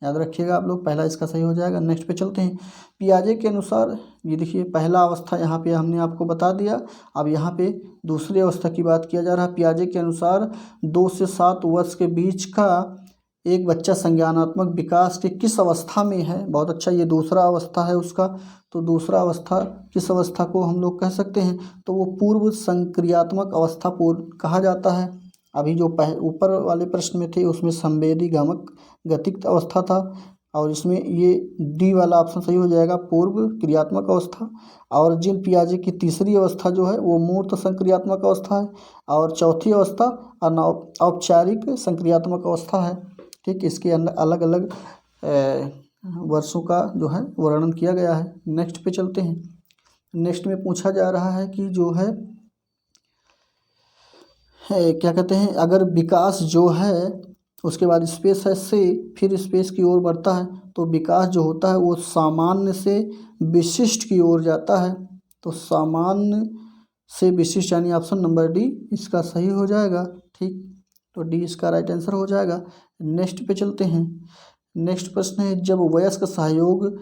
याद रखिएगा आप लोग, पहला इसका सही हो जाएगा। नेक्स्ट पे चलते हैं। पियाजे के अनुसार ये देखिए पहला अवस्था यहाँ पे हमने आपको बता दिया। अब यहाँ पे दूसरी अवस्था की बात किया जा रहा है। पियाजे के अनुसार 2 से 7 वर्ष के बीच का एक बच्चा संज्ञानात्मक विकास के किस अवस्था में है। बहुत अच्छा, ये दूसरा अवस्था है उसका। तो दूसरा अवस्था किस अवस्था को हम लोग कह सकते हैं, तो वो पूर्व संक्रियात्मक अवस्था पूर्व कहा जाता है। अभी जो ऊपर वाले प्रश्न में थे उसमें संवेदी गामक गतिक अवस्था था, और इसमें ये डी वाला ऑप्शन सही हो जाएगा, पूर्व क्रियात्मक अवस्था। और जिन पियाजे की तीसरी अवस्था जो है वो मूर्त संक्रियात्मक अवस्था है, और चौथी अवस्था औपचारिक संक्रियात्मक अवस्था है। ठीक, इसके अंदर अलग अलग वर्षों का जो है वर्णन किया गया है। नेक्स्ट पे चलते हैं। नेक्स्ट में पूछा जा रहा है कि जो है क्या कहते हैं, अगर विकास जो है उसके बाद स्पेस है से फिर स्पेस की ओर बढ़ता है तो विकास जो होता है वो सामान्य से विशिष्ट की ओर जाता है। तो सामान्य से विशिष्ट यानी ऑप्शन नंबर डी इसका सही हो जाएगा। ठीक, तो डी इसका राइट आंसर हो जाएगा। नेक्स्ट पे चलते हैं। नेक्स्ट प्रश्न है, जब वयस्क सहयोग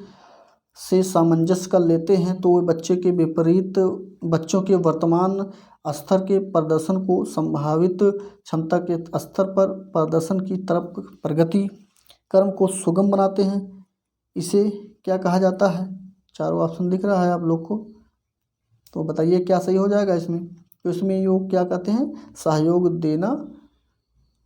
से सामंजस्य कर लेते हैं तो वे बच्चे के विपरीत बच्चों के वर्तमान स्तर के प्रदर्शन को संभावित क्षमता के स्तर पर प्रदर्शन की तरफ प्रगति क्रम को सुगम बनाते हैं। इसे क्या कहा जाता है? चारों ऑप्शन दिख रहा है आप लोग को, तो बताइए क्या सही हो जाएगा इसमें। तो इसमें योग क्या कहते हैं, सहयोग देना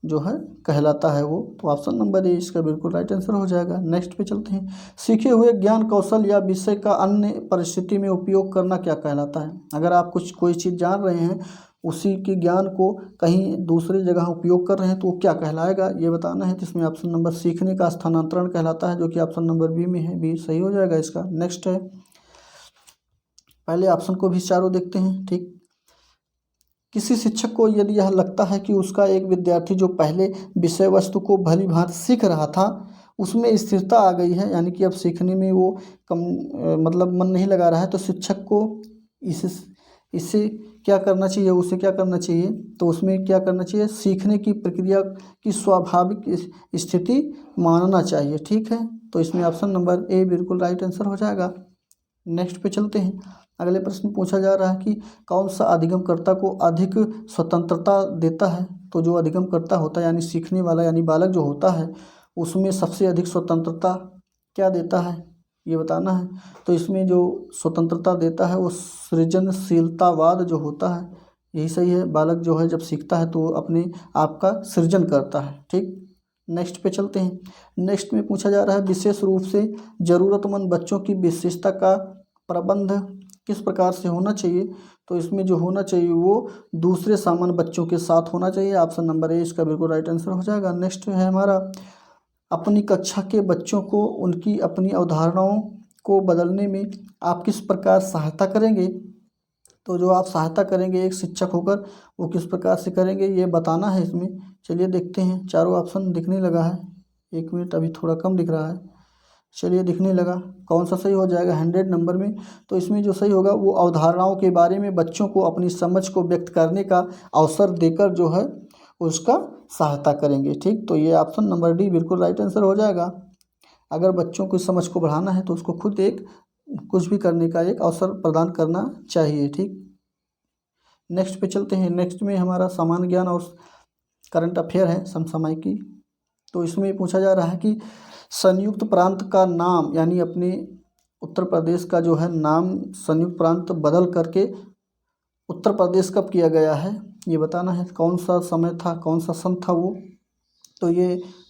जो है कहलाता है वो। तो ऑप्शन नंबर ए इसका बिल्कुल राइट आंसर हो जाएगा। नेक्स्ट पे चलते हैं। सीखे हुए ज्ञान कौशल या विषय का अन्य परिस्थिति में उपयोग करना क्या कहलाता है। अगर आप कोई चीज़ जान रहे हैं, उसी के ज्ञान को कहीं दूसरी जगह उपयोग कर रहे हैं तो वो क्या कहलाएगा ये बताना है। तो इसमें ऑप्शन नंबर सीखने का स्थानांतरण कहलाता है, जो कि ऑप्शन नंबर बी में है, बी सही हो जाएगा इसका। नेक्स्ट है, पहले ऑप्शन को भी चारों देखते हैं। ठीक, किसी शिक्षक को यदि यह लगता है कि उसका एक विद्यार्थी जो पहले विषय वस्तु को भली भांति सीख रहा था उसमें स्थिरता आ गई है, यानी कि अब सीखने में वो मतलब मन नहीं लगा रहा है, तो शिक्षक को इससे क्या करना चाहिए, उसे क्या करना चाहिए, तो उसमें क्या करना चाहिए, सीखने की प्रक्रिया की स्वाभाविक स्थिति मानना चाहिए। ठीक है, तो इसमें ऑप्शन नंबर ए बिल्कुल राइट आंसर हो जाएगा। नेक्स्ट पे चलते हैं। अगले प्रश्न पूछा जा रहा है कि कौन सा अधिगमकर्ता को अधिक स्वतंत्रता देता है। तो जो अधिगमकर्ता होता है यानी सीखने वाला यानी बालक जो होता है उसमें सबसे अधिक स्वतंत्रता क्या देता है ये बताना है। तो इसमें जो स्वतंत्रता देता है वो सृजनशीलतावाद जो होता है, यही सही है। बालक जो है जब सीखता है तो अपने आप का सृजन करता है। ठीक, नेक्स्ट पे चलते हैं। नेक्स्ट में पूछा जा रहा है विशेष रूप से ज़रूरतमंद बच्चों की विशेषता का प्रबंध किस प्रकार से होना चाहिए। तो इसमें जो होना चाहिए वो दूसरे सामान्य बच्चों के साथ होना चाहिए। ऑप्शन नंबर ए इसका बिल्कुल राइट आंसर हो जाएगा। नेक्स्ट है हमारा अपनी कक्षा के बच्चों को उनकी अपनी अवधारणाओं को बदलने में आप किस प्रकार सहायता करेंगे। तो जो आप सहायता करेंगे एक शिक्षक होकर, वो किस प्रकार से करेंगे ये बताना है इसमें। चलिए देखते हैं, चारों ऑप्शन दिखने लगा है। 1 मिनट, अभी थोड़ा कम दिख रहा है। चलिए दिखने लगा, कौन सा सही हो जाएगा 100 नंबर में। तो इसमें जो सही होगा वो अवधारणाओं के बारे में बच्चों को अपनी समझ को व्यक्त करने का अवसर देकर जो है उसका सहायता करेंगे। ठीक, तो ये ऑप्शन नंबर डी बिल्कुल राइट आंसर हो जाएगा। अगर बच्चों की समझ को बढ़ाना है तो उसको खुद एक कुछ भी करने का एक अवसर प्रदान करना चाहिए। ठीक, नेक्स्ट पे चलते हैं। नेक्स्ट में हमारा सामान्य ज्ञान और करंट अफेयर है, समसामयिकी। तो इसमें पूछा जा रहा है कि संयुक्त प्रांत का नाम, यानी अपने उत्तर प्रदेश का जो है नाम संयुक्त प्रांत बदल करके उत्तर प्रदेश कब किया गया है ये बताना है। कौन सा समय था, कौन सा सन था वो। तो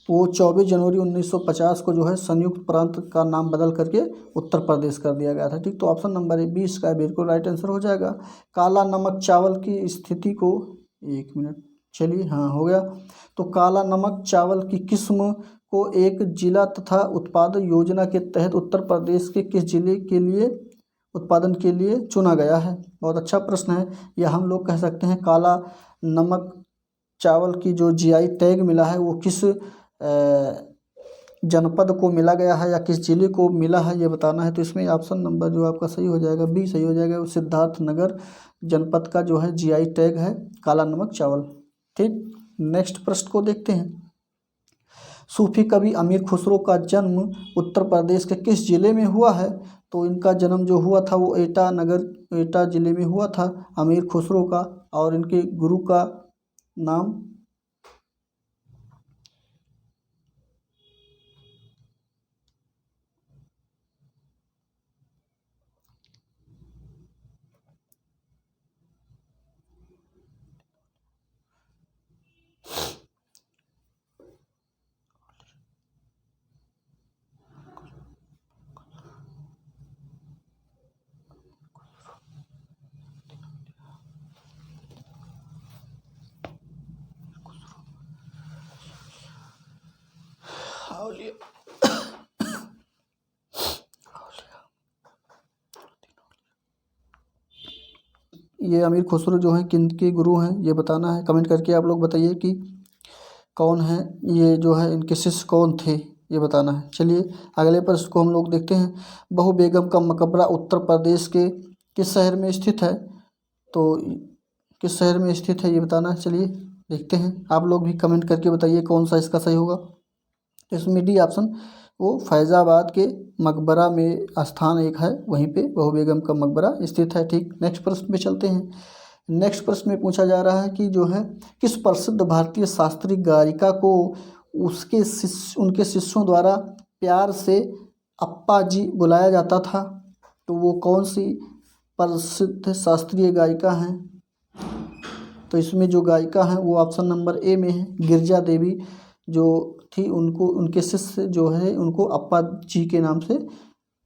वो 24 जनवरी 1950 को जो है संयुक्त प्रांत का नाम बदल करके उत्तर प्रदेश कर दिया गया था। ठीक, तो ऑप्शन नंबर 20 का बिल्कुल राइट आंसर हो जाएगा। काला नमक चावल की स्थिति को, 1 मिनट, चलिए हाँ हो गया। तो काला नमक चावल की किस्म को एक जिला तथा उत्पादन योजना के तहत उत्तर प्रदेश के किस जिले के लिए उत्पादन के लिए चुना गया है। बहुत अच्छा प्रश्न है। या हम लोग कह सकते हैं काला नमक चावल की जो जीआई टैग मिला है वो किस जनपद को मिला गया है या किस जिले को मिला है ये बताना है। तो इसमें ऑप्शन नंबर जो आपका सही हो जाएगा बी सही हो जाएगा। वो सिद्धार्थनगर जनपद का जो है जीआई टैग है काला नमक चावल। ठीक, नेक्स्ट प्रश्न को देखते हैं। सूफी कवि अमीर खुसरो का जन्म उत्तर प्रदेश के किस जिले में हुआ है। तो इनका जन्म जो हुआ था वो एटा जिले में हुआ था अमीर खुसरो का। और इनके गुरु का नाम ये अमीर खुसरो जो हैं किन के गुरु हैं ये बताना है। कमेंट करके आप लोग बताइए कि कौन है ये जो है, इनके शिष्य कौन थे ये बताना है। चलिए अगले प्रश्न को हम लोग देखते हैं। बहू बेगम का मकबरा उत्तर प्रदेश के किस शहर में स्थित है। तो किस शहर में स्थित है ये बताना है। चलिए देखते हैं, आप लोग भी कमेंट करके बताइए कौन सा इसका सही होगा। इसमें डी ऑप्शन वो फैज़ाबाद के मकबरा में स्थान एक है, वहीं पे बहू बेगम का मकबरा स्थित है। ठीक, नेक्स्ट प्रश्न पे चलते हैं। नेक्स्ट प्रश्न में पूछा जा रहा है कि जो है किस प्रसिद्ध भारतीय शास्त्रीय गायिका को उनके शिष्यों द्वारा प्यार से अप्पा जी बुलाया जाता था। तो वो कौन सी प्रसिद्ध शास्त्रीय गायिका हैं। तो इसमें जो गायिका हैं वो ऑप्शन नंबर ए में है गिरजा देवी जो थी। उनको उनके शिष्य जो है उनको अप्पा जी के नाम से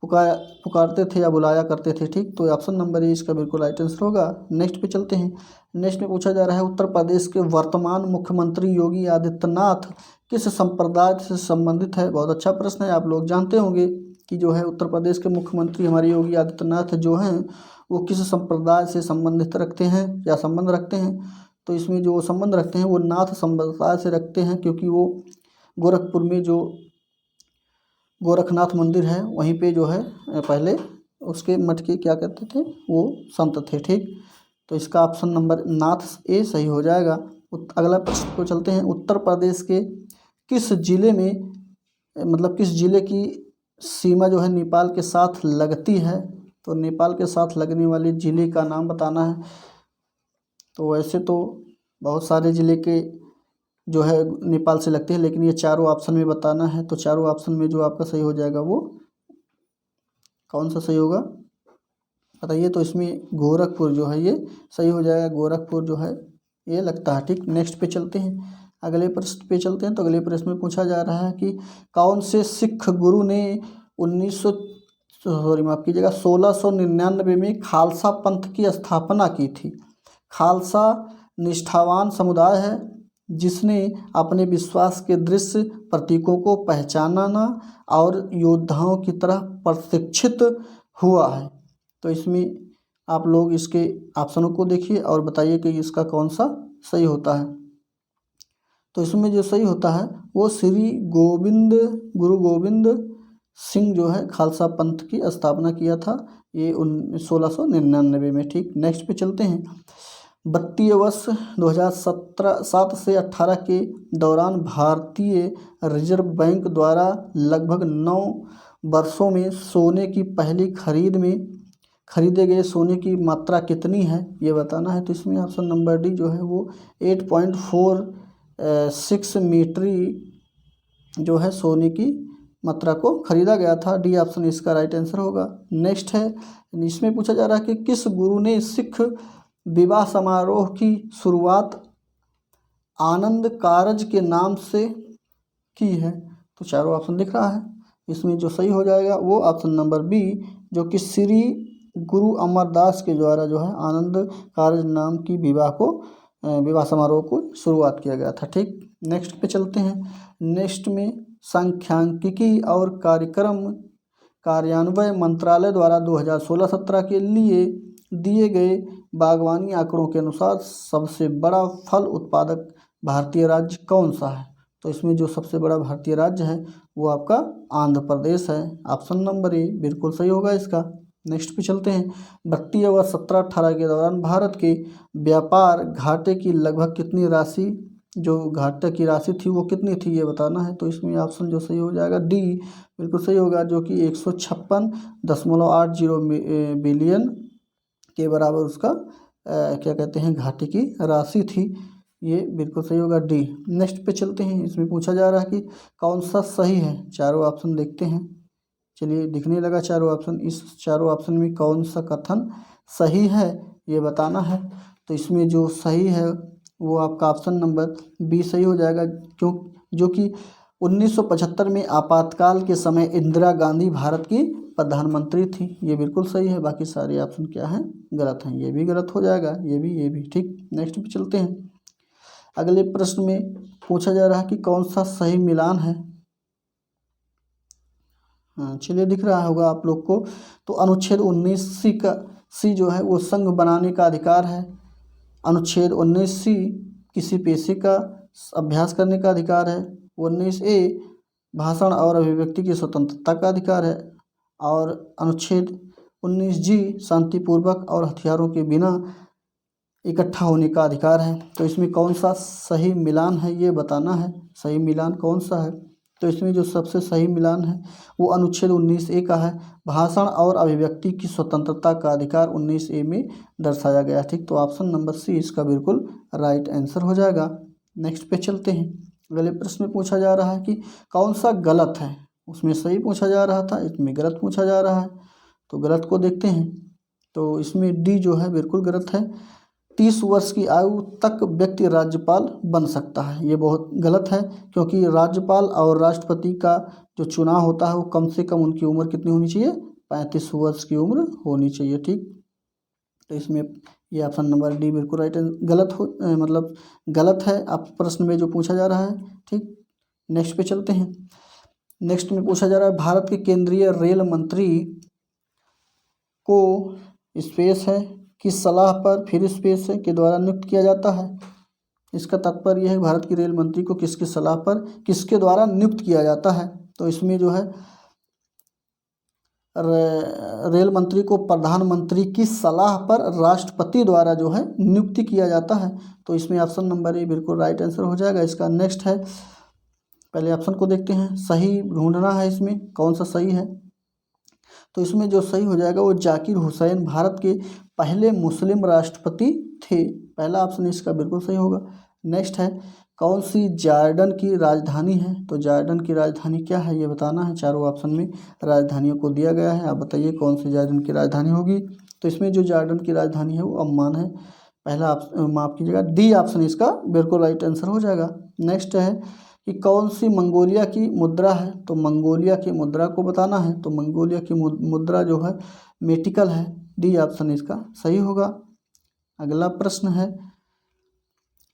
पुकारते थे या बुलाया करते थे। ठीक, तो ऑप्शन नंबर ए इसका बिल्कुल राइट आंसर होगा। नेक्स्ट पे चलते हैं। नेक्स्ट में पूछा जा रहा है उत्तर प्रदेश के वर्तमान मुख्यमंत्री योगी आदित्यनाथ किस संप्रदाय से संबंधित है। बहुत अच्छा प्रश्न है। आप लोग जानते होंगे कि जो है उत्तर प्रदेश के मुख्यमंत्री हमारे योगी आदित्यनाथ जो हैं वो किस संप्रदाय से संबंधित रखते हैं या संबंध रखते हैं। तो इसमें जो संबंध रखते हैं वो नाथ संप्रदाय से रखते हैं, क्योंकि वो गोरखपुर में जो गोरखनाथ मंदिर है वहीं पे जो है पहले उसके मठ के क्या कहते थे वो संत थे। ठीक, तो इसका ऑप्शन नंबर नाथ ए सही हो जाएगा। अगला प्रश्न को चलते हैं। उत्तर प्रदेश के किस जिले में मतलब किस जिले की सीमा जो है नेपाल के साथ लगती है। तो नेपाल के साथ लगने वाले जिले का नाम बताना है। तो वैसे तो बहुत सारे ज़िले के जो है नेपाल से लगते हैं, लेकिन ये चारों ऑप्शन में बताना है। तो चारों ऑप्शन में जो आपका सही हो जाएगा वो कौन सा सही होगा बताइए। तो इसमें गोरखपुर जो है ये सही हो जाएगा। गोरखपुर जो है ये लगता है। ठीक, नेक्स्ट पे चलते हैं। अगले प्रश्न पे चलते हैं। तो अगले प्रश्न में पूछा जा रहा है कि कौन से सिख गुरु ने 1699 में खालसा पंथ की स्थापना की थी। खालसा निष्ठावान समुदाय है जिसने अपने विश्वास के दृश्य प्रतीकों को पहचानना और योद्धाओं की तरह प्रशिक्षित हुआ है। तो इसमें आप लोग इसके ऑप्शनों को देखिए और बताइए कि इसका कौन सा सही होता है। तो इसमें जो सही होता है वो श्री गुरु गोविंद सिंह जो है खालसा पंथ की स्थापना किया था, ये 1699 में। ठीक, नेक्स्ट पे चलते हैं। वित्तीय वर्ष 2017 से 18 के दौरान भारतीय रिजर्व बैंक द्वारा लगभग 9 वर्षों में सोने की पहली खरीद में खरीदे गए सोने की मात्रा कितनी है, ये बताना है। तो इसमें ऑप्शन नंबर डी जो है वो 8.46 मीट्री जो है सोने की मात्रा को खरीदा गया था। डी ऑप्शन इसका राइट आंसर होगा। नेक्स्ट है, इसमें पूछा जा रहा है कि किस गुरु ने सिख विवाह समारोह की शुरुआत आनंद कारज के नाम से की है। तो चारों ऑप्शन दिख रहा है, इसमें जो सही हो जाएगा वो ऑप्शन नंबर बी, जो कि श्री गुरु अमरदास के द्वारा जो है आनंद कारज नाम की विवाह समारोह को शुरुआत किया गया था। ठीक, नेक्स्ट पे चलते हैं। नेक्स्ट में सांख्यिकी और कार्यक्रम कार्यान्वयन मंत्रालय द्वारा 2016-17 के लिए दिए गए बागवानी आंकड़ों के अनुसार सबसे बड़ा फल उत्पादक भारतीय राज्य कौन सा है। तो इसमें जो सबसे बड़ा भारतीय राज्य है वो आपका आंध्र प्रदेश है। ऑप्शन नंबर ए बिल्कुल सही होगा इसका। नेक्स्ट पे चलते हैं। वित्तीय वर्ष 17-18 के दौरान भारत के व्यापार घाटे की लगभग कितनी राशि, जो घाटे की राशि थी वो कितनी थी, ये बताना है। तो इसमें ऑप्शन जो सही हो जाएगा डी बिल्कुल सही होगा, जो कि 156.80 बिलियन के बराबर उसका क्या कहते हैं घाटे की राशि थी। ये बिल्कुल सही होगा डी। नेक्स्ट पे चलते हैं। इसमें पूछा जा रहा है कि कौन सा सही है, चारों ऑप्शन देखते हैं। चलिए, दिखने लगा चारों ऑप्शन। इस चारों ऑप्शन में कौन सा कथन सही है ये बताना है। तो इसमें जो सही है वो आपका ऑप्शन नंबर बी सही हो जाएगा, जो कि 1975 में आपातकाल के समय इंदिरा गांधी भारत की प्रधानमंत्री थी। ये बिल्कुल सही है। बाकी सारे ऑप्शन क्या हैं, गलत हैं। ये भी गलत हो जाएगा, ये भी। ठीक, नेक्स्ट पे चलते हैं। अगले प्रश्न में पूछा जा रहा है कि कौन सा सही मिलान है। हाँ, चलिए, दिख रहा होगा आप लोग को। तो अनुच्छेद 19C का सी जो है वो संघ बनाने का अधिकार है। अनुच्छेद 19C किसी पेशे का अभ्यास करने का अधिकार है। 19A भाषण और अभिव्यक्ति की स्वतंत्रता का अधिकार है। और अनुच्छेद 19G शांतिपूर्वक और हथियारों के बिना इकट्ठा होने का अधिकार है। तो इसमें कौन सा सही मिलान है ये बताना है, सही मिलान कौन सा है। तो इसमें जो सबसे सही मिलान है वो अनुच्छेद 19A का है। भाषण और अभिव्यक्ति की स्वतंत्रता का अधिकार 19A में दर्शाया गया। ठीक, तो ऑप्शन नंबर सी इसका बिल्कुल राइट आंसर हो जाएगा। नेक्स्ट पे चलते हैं। अगले प्रश्न में पूछा जा रहा है कि कौन सा गलत है। उसमें सही पूछा जा रहा था, इसमें गलत पूछा जा रहा है। तो गलत को देखते हैं। तो इसमें डी जो है बिल्कुल गलत है। 30 वर्ष की आयु तक व्यक्ति राज्यपाल बन सकता है, ये बहुत गलत है, क्योंकि राज्यपाल और राष्ट्रपति का जो चुनाव होता है वो कम से कम उनकी उम्र कितनी होनी चाहिए, 35 वर्ष की उम्र होनी चाहिए। ठीक, तो इसमें ये ऑप्शन नंबर डी बिल्कुल राइट गलत है आप प्रश्न में जो पूछा जा रहा है। ठीक, नेक्स्ट पे चलते हैं। नेक्स्ट में पूछा जा रहा है भारत के केंद्रीय रेल मंत्री को स्पेस है किस सलाह पर फिर स्पेस के द्वारा नियुक्त किया जाता है। इसका तात्पर्य यह है भारत की रेल मंत्री को किसकी सलाह पर किसके द्वारा नियुक्त किया जाता है। तो इसमें जो है रेल मंत्री को प्रधानमंत्री की सलाह पर राष्ट्रपति द्वारा जो है नियुक्ति किया जाता है। तो इसमें ऑप्शन नंबर ए बिल्कुल राइट आंसर हो जाएगा इसका। नेक्स्ट है, पहले ऑप्शन को देखते हैं, सही ढूंढना है इसमें कौन सा सही है। तो इसमें जो सही हो जाएगा वो जाकिर हुसैन भारत के पहले मुस्लिम राष्ट्रपति थे। पहला ऑप्शन इसका बिल्कुल सही होगा। नेक्स्ट है, कौन सी जॉर्डन की राजधानी है। तो जॉर्डन की राजधानी क्या है ये बताना है। चारों ऑप्शन में राजधानियों को दिया गया है, आप बताइए कौन सी जॉर्डन की राजधानी होगी। तो इसमें जो जॉर्डन की राजधानी है वो अम्मान है। पहला ऑप्शन माफ़ कीजिएगा, डी ऑप्शन इसका बिल्कुल राइट आंसर हो जाएगा। नेक्स्ट है कि कौन सी मंगोलिया की मुद्रा है। तो मंगोलिया की मुद्रा को बताना है। तो मंगोलिया की मुद्रा जो है मेटिकल है। डी ऑप्शन इसका सही होगा। अगला प्रश्न है,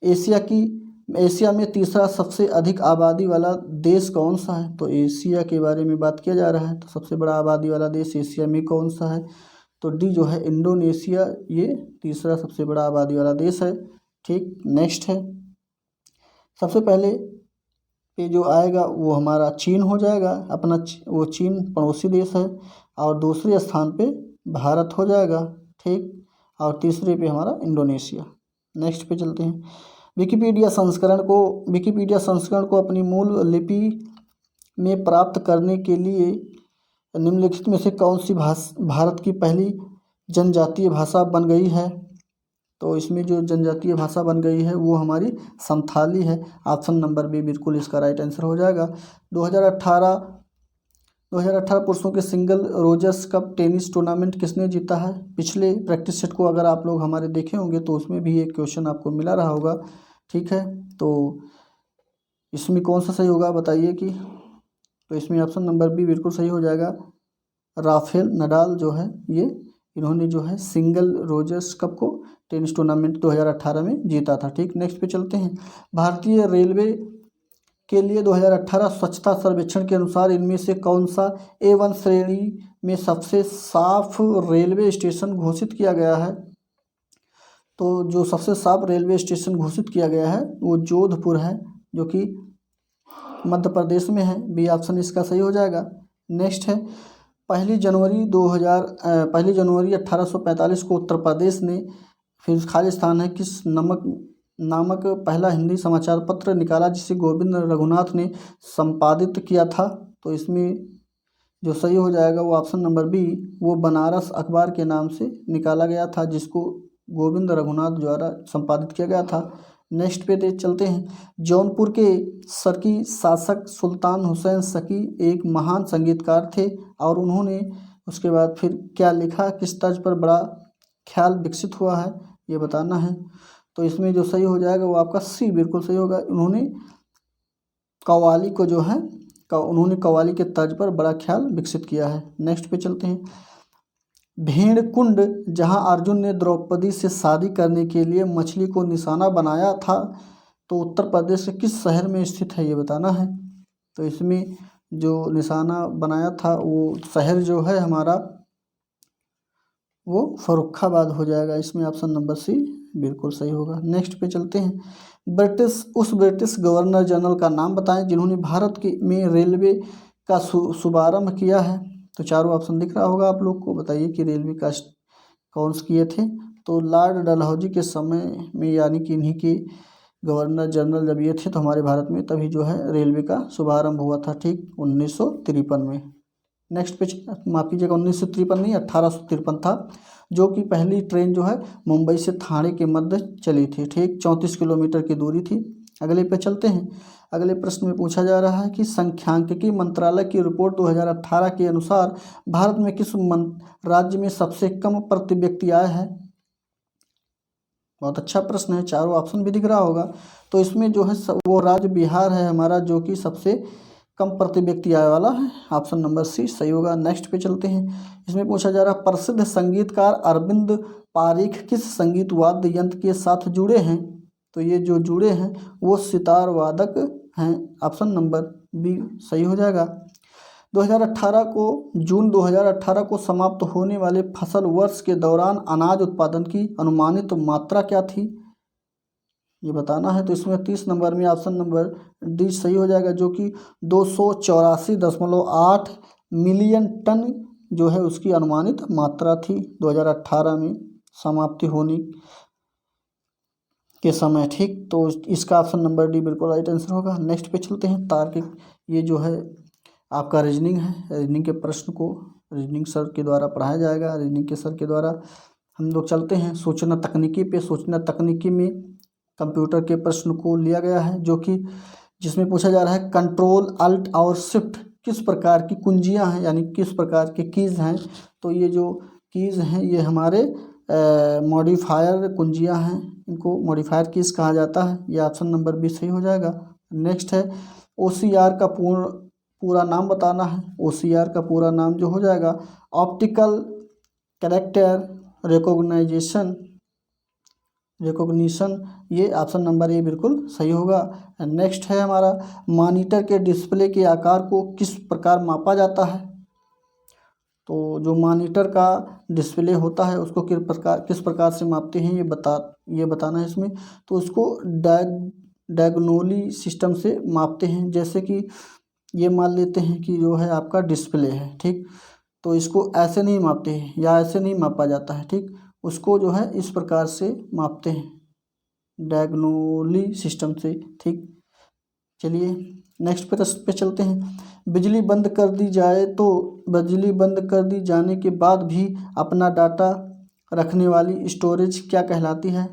एशिया की एशिया में तीसरा सबसे अधिक आबादी वाला देश कौन सा है? तो एशिया के बारे में बात किया जा रहा है, तो सबसे बड़ा आबादी वाला देश एशिया में कौन सा है? तो डी जो है इंडोनेशिया, ये तीसरा सबसे बड़ा आबादी वाला देश है। ठीक, नेक्स्ट है, सबसे पहले पे जो आएगा वो हमारा चीन हो जाएगा, अपना वो चीन पड़ोसी देश है, और दूसरे स्थान पे भारत हो जाएगा। ठीक, और तीसरे पे हमारा इंडोनेशिया। नेक्स्ट पे चलते हैं, विकिपीडिया संस्करण को अपनी मूल लिपि में प्राप्त करने के लिए निम्नलिखित में से कौन सी भारत की पहली जनजातीय भाषा बन गई है? तो इसमें जो जनजातीय भाषा बन गई है वो हमारी संथाली है। ऑप्शन नंबर बी बिल्कुल इसका राइट आंसर हो जाएगा। 2018 पुरुषों के single Rogers cup tennis tournament किसने जीता है? पिछले प्रैक्टिस सेट को अगर आप लोग हमारे देखे होंगे तो उसमें भी एक क्वेश्चन आपको मिला रहा होगा। ठीक है, तो इसमें कौन सा सही होगा बताइए कि? तो इसमें ऑप्शन नंबर बी बिल्कुल सही हो जाएगा। राफेल नडाल जो है ये, इन्होंने जो है सिंगल रोजर्स कप को टेनिस टूर्नामेंट 2018 में जीता था। ठीक, नेक्स्ट पे चलते हैं, भारतीय रेलवे के लिए 2018 स्वच्छता सर्वेक्षण के अनुसार इनमें से कौन सा A1 श्रेणी में सबसे साफ रेलवे स्टेशन घोषित किया गया है? तो जो सबसे साफ रेलवे स्टेशन घोषित किया गया है वो जोधपुर है, जो कि मध्य प्रदेश में है। बी ऑप्शन इसका सही हो जाएगा। नेक्स्ट है, पहली जनवरी 1845 को उत्तर प्रदेश ने, फिर खाली स्थान है, किस नामक पहला हिंदी समाचार पत्र निकाला जिसे गोविंद रघुनाथ ने संपादित किया था? तो इसमें जो सही हो जाएगा वो ऑप्शन नंबर बी, वो बनारस अखबार के नाम से निकाला गया था जिसको गोविंद रघुनाथ द्वारा संपादित किया गया था। नेक्स्ट पे चलते हैं, जौनपुर के शकी शासक सुल्तान हुसैन शकी एक महान संगीतकार थे और उन्होंने उसके बाद फिर क्या लिखा, किस तर्ज पर बड़ा ख्याल विकसित हुआ है ये बताना है। तो इसमें जो सही हो जाएगा वो आपका सी बिल्कुल सही होगा। उन्होंने कव्वाली को जो है उन्होंने कव्वाली के तर्ज पर बड़ा ख्याल विकसित किया है। नेक्स्ट पे चलते हैं, भेड़कुंड जहां अर्जुन ने द्रौपदी से शादी करने के लिए मछली को निशाना बनाया था, तो उत्तर प्रदेश के किस शहर में स्थित है ये बताना है। तो इसमें जो निशाना बनाया था वो शहर जो है हमारा वो फर्रुखाबाद हो जाएगा। इसमें ऑप्शन नंबर सी बिल्कुल सही होगा। नेक्स्ट पे चलते हैं, ब्रिटिश गवर्नर जनरल का नाम बताएं जिन्होंने भारत में रेलवे का शुभारंभ किया है। तो चारों ऑप्शन दिख रहा होगा आप लोग को, बताइए कि रेलवे का कौन से किए थे? तो लॉर्ड डलहौजी के समय में, यानी कि इन्हीं के गवर्नर जनरल जब ये थे तो हमारे भारत में तभी जो है रेलवे का शुभारंभ हुआ था। ठीक, 1953 में। नेक्स्ट पे माफ कीजिएगा, 1953 नहीं 1853 था, जो कि पहली ट्रेन जो है मुंबई से ठाणे के मध्य चली थी। ठीक, 34 किलोमीटर की दूरी थी। अगले पे चलते हैं, अगले प्रश्न में पूछा जा रहा है कि सांख्यिकी मंत्रालय की रिपोर्ट 2018 के अनुसार भारत में किस राज्य में सबसे कम प्रति व्यक्ति आय है? बहुत अच्छा प्रश्न है, चारों ऑप्शन भी दिख रहा होगा। तो इसमें जो है वो राज्य बिहार है हमारा, जो कि सबसे कम प्रति व्यक्ति आय वाला है। ऑप्शन नंबर सी सही होगा। नेक्स्ट पे चलते हैं, इसमें पूछा जा रहा है प्रसिद्ध संगीतकार अरविंद पारिख किस संगीत वाद्य यंत्र के साथ जुड़े हैं? तो ये जो जुड़े हैं वो सितार वादक हैं। ऑप्शन नंबर बी सही हो जाएगा। 2018 को जून 2018 को समाप्त होने वाले फसल वर्ष के दौरान अनाज उत्पादन की अनुमानित मात्रा क्या थी ये बताना है। तो इसमें 30 नंबर में ऑप्शन नंबर डी सही हो जाएगा, जो कि 284.8 मिलियन टन जो है उसकी अनुमानित मात्रा थी 2018 में समाप्ति होने के समय। ठीक, तो इसका ऑप्शन नंबर डी बिल्कुल राइट आंसर होगा। नेक्स्ट पे चलते हैं, तार्किक, ये जो है आपका रीजनिंग है। रीजनिंग के प्रश्न को रीजनिंग सर के द्वारा पढ़ाया जाएगा, रीजनिंग के सर के द्वारा। हम लोग चलते हैं सूचना तकनीकी पे। सूचना तकनीकी में कंप्यूटर के प्रश्न को लिया गया है, जो कि जिसमें पूछा जा रहा है कंट्रोल अल्ट और शिफ्ट किस प्रकार की कुंजियां हैं, यानी किस प्रकार के कीज़ हैं। तो ये जो कीज़ हैं ये हमारे मॉडिफायर कुंजियां हैं, इनको मॉडिफायर कीज़ कहा जाता है। ये ऑप्शन नंबर बी सही हो जाएगा। नेक्स्ट है OCR का पूरा नाम बताना है। OCR का पूरा नाम जो हो जाएगा ऑप्टिकल कैरेक्टर रिकॉग्नाइजेशन रिकॉग्निशन, ये ऑप्शन नंबर ए बिल्कुल सही होगा। नेक्स्ट है हमारा, मॉनिटर के डिस्प्ले के आकार को किस प्रकार मापा जाता है। तो जो मॉनिटर का डिस्प्ले होता है उसको किस प्रकार से मापते हैं ये बताना है इसमें। तो उसको डायगोनली सिस्टम से मापते हैं। जैसे कि ये मान लेते हैं कि जो है आपका डिस्प्ले है, ठीक, तो इसको ऐसे नहीं मापते हैं या ऐसे नहीं मापा जाता है, ठीक, उसको जो है इस प्रकार से मापते हैं डायगोनली सिस्टम से, ठीक। चलिए नेक्स्ट प्रश्न पे चलते हैं। बिजली बंद कर दी जाए तो बिजली बंद कर दी जाने के बाद भी अपना डाटा रखने वाली स्टोरेज क्या कहलाती है।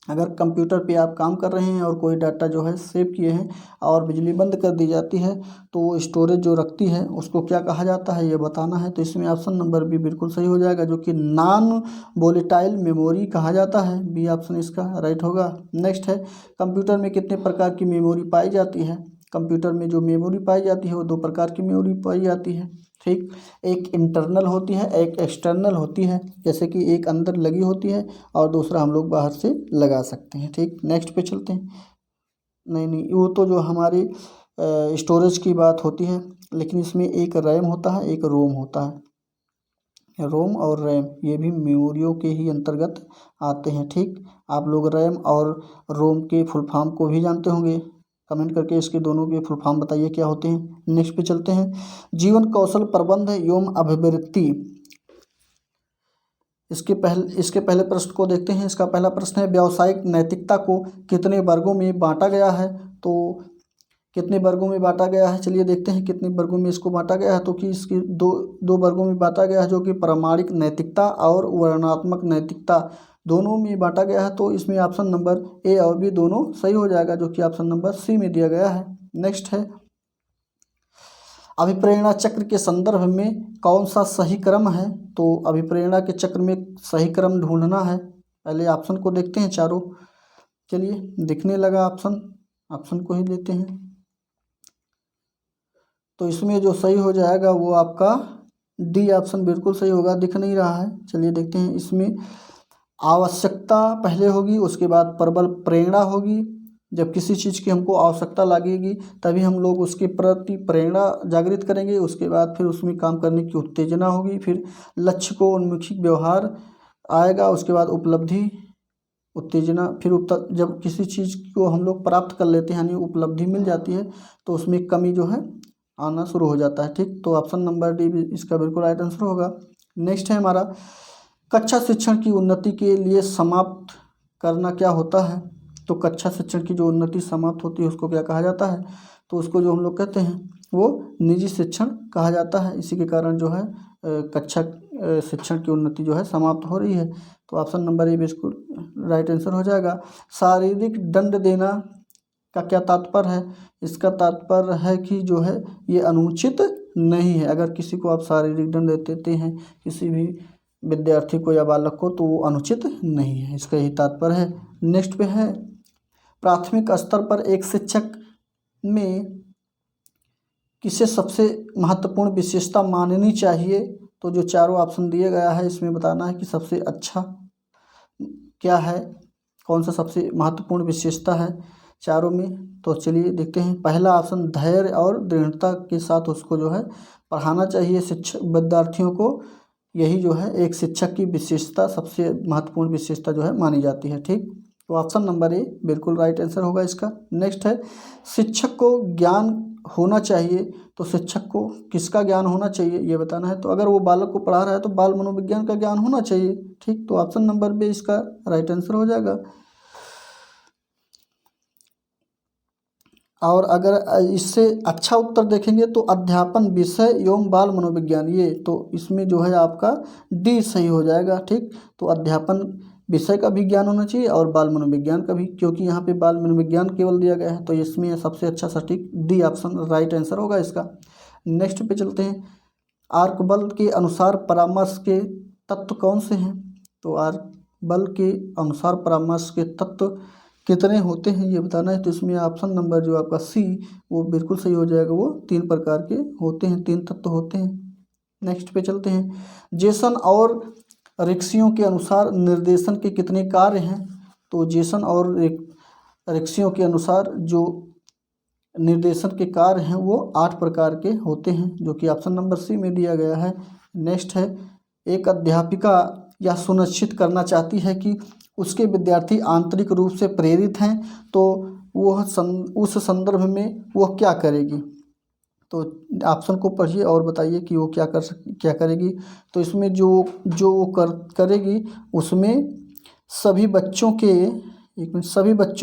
अगर कंप्यूटर पे आप काम कर रहे हैं और कोई डाटा जो है सेव किए हैं और बिजली बंद कर दी जाती है तो वो स्टोरेज जो रखती है उसको क्या कहा जाता है ये बताना है। तो इसमें ऑप्शन नंबर बी बिल्कुल सही हो जाएगा, जो कि नॉन वोलेटाइल मेमोरी कहा जाता है। बी ऑप्शन इसका राइट होगा। नेक्स्ट है, कंप्यूटर में कितने प्रकार की मेमोरी पाई जाती है। कंप्यूटर में जो मेमोरी पाई जाती है वो दो प्रकार की मेमोरी पाई जाती है, ठीक। एक इंटरनल होती है, एक एक्सटर्नल होती है। जैसे कि एक अंदर लगी होती है और दूसरा हम लोग बाहर से लगा सकते हैं, ठीक। नेक्स्ट पे चलते हैं। नहीं, वो तो जो हमारी स्टोरेज की बात होती है, लेकिन इसमें एक रैम होता है, एक रोम होता है। रोम और रैम ये भी मेमोरियों के ही अंतर्गत आते हैं, ठीक। आप लोग रैम और रोम के फुल फॉर्म को भी जानते होंगे। कमेंट करके इसके दोनों के फुल फॉर्म बताइए क्या होते हैं। नेक्स्ट पे चलते हैं। जीवन कौशल प्रबंध एवं अभिवृत्ति, इसके पहले प्रश्न को देखते हैं। इसका पहला प्रश्न है, व्यावसायिक नैतिकता को कितने वर्गों में बांटा गया है। तो कितने वर्गों में बांटा गया है, चलिए देखते हैं कितने वर्गों में इसको बांटा गया है। तो कि इसकी दो वर्गों में बांटा गया है, जो कि प्रामाणिक नैतिकता और वर्णनात्मक नैतिकता दोनों में बांटा गया है। तो इसमें ऑप्शन नंबर ए और बी दोनों सही हो जाएगा, जो कि ऑप्शन नंबर सी में दिया गया है। नेक्स्ट है, अभिप्रेरणा चक्र के संदर्भ में कौन सा सही क्रम है। तो अभिप्रेरणा के चक्र में सही क्रम ढूंढना है। पहले ऑप्शन को देखते हैं चारों। चलिए दिखने लगा ऑप्शन को ही लेते हैं। तो इसमें जो सही हो जाएगा वो आपका डी ऑप्शन बिल्कुल सही होगा, दिख नहीं रहा है। चलिए देखते हैं। इसमें आवश्यकता पहले होगी, उसके बाद प्रबल प्रेरणा होगी। जब किसी चीज़ की हमको आवश्यकता लगेगी तभी हम लोग उसके प्रति प्रेरणा जागृत करेंगे। उसके बाद फिर उसमें काम करने की उत्तेजना होगी, फिर लक्ष्य को उन्मुखी व्यवहार आएगा, उसके बाद उपलब्धि उत्तेजना, फिर जब किसी चीज़ को हम लोग प्राप्त कर लेते हैं यानी उपलब्धि मिल जाती है तो उसमें कमी जो है आना शुरू हो जाता है, ठीक। तो ऑप्शन नंबर डी भी इसका बिल्कुल राइट आंसर होगा। नेक्स्ट है हमारा, कक्षा शिक्षण की उन्नति के लिए समाप्त करना क्या होता है। तो कक्षा शिक्षण की जो उन्नति समाप्त होती है उसको क्या कहा जाता है। तो उसको जो हम लोग कहते हैं वो निजी शिक्षण कहा जाता है। इसी के कारण जो है कक्षा शिक्षण की उन्नति जो है समाप्त हो रही है। तो ऑप्शन नंबर ए बिल्कुल राइट आंसर हो जाएगा। शारीरिक दंड देना का क्या तात्पर्य है। इसका तात्पर्य है कि जो है ये अनुचित नहीं है। अगर किसी को आप शारीरिक दंड देते हैं, किसी भी विद्यार्थी को या बालक को, तो वो अनुचित नहीं है, इसका यही तात्पर्य है। नेक्स्ट पे है, प्राथमिक स्तर पर एक शिक्षक में किसे सबसे महत्वपूर्ण विशेषता माननी चाहिए। तो जो चारों ऑप्शन दिए गया है इसमें बताना है कि सबसे अच्छा क्या है, कौन सा सबसे महत्वपूर्ण विशेषता है चारों में। तो चलिए देखते हैं। पहला ऑप्शन, धैर्य और दृढ़ता के साथ उसको जो है पढ़ाना चाहिए शिक्षक विद्यार्थियों को। यही जो है एक शिक्षक की विशेषता, सबसे महत्वपूर्ण विशेषता जो है मानी जाती है, ठीक। तो ऑप्शन नंबर ए बिल्कुल राइट आंसर होगा इसका। नेक्स्ट है, शिक्षक को ज्ञान होना चाहिए। तो शिक्षक को किसका ज्ञान होना चाहिए ये बताना है। तो अगर वो बालक को पढ़ा रहा है तो बाल मनोविज्ञान का ज्ञान होना चाहिए, ठीक। तो ऑप्शन नंबर बी इसका राइट आंसर हो जाएगा। और अगर इससे अच्छा उत्तर देखेंगे तो अध्यापन विषय एवं बाल मनोविज्ञान, ये तो इसमें जो है आपका डी सही हो जाएगा, ठीक। तो अध्यापन विषय का भी ज्ञान होना चाहिए और बाल मनोविज्ञान का भी, क्योंकि यहाँ पे बाल मनोविज्ञान केवल दिया गया है। तो इसमें सबसे अच्छा सटीक डी ऑप्शन राइट आंसर होगा इसका। नेक्स्ट पे चलते हैं। आर्क बल के अनुसार परामर्श के तत्व कौन से हैं। तो आर्क बल के अनुसार परामर्श के तत्व कितने होते हैं ये बताना है। तो इसमें ऑप्शन नंबर जो आपका सी वो बिल्कुल सही हो जाएगा। वो 3 प्रकार के होते हैं, 3 तत्व होते हैं। नेक्स्ट पे चलते हैं। जेसन और रिक्सियों के अनुसार निर्देशन के कितने कार्य हैं। तो जेसन और रेक्सियों के अनुसार जो निर्देशन के कार्य हैं वो 8 प्रकार के होते हैं, जो कि ऑप्शन नंबर सी में दिया गया है। नेक्स्ट है, एक अध्यापिका यह सुनिश्चित करना चाहती है कि उसके विद्यार्थी आंतरिक रूप से प्रेरित हैं, तो वह उस संदर्भ में वह क्या करेगी। तो ऑप्शन को पढ़िए और बताइए कि वो क्या करेगी। तो इसमें जो वो करेगी उसमें सभी बच्चों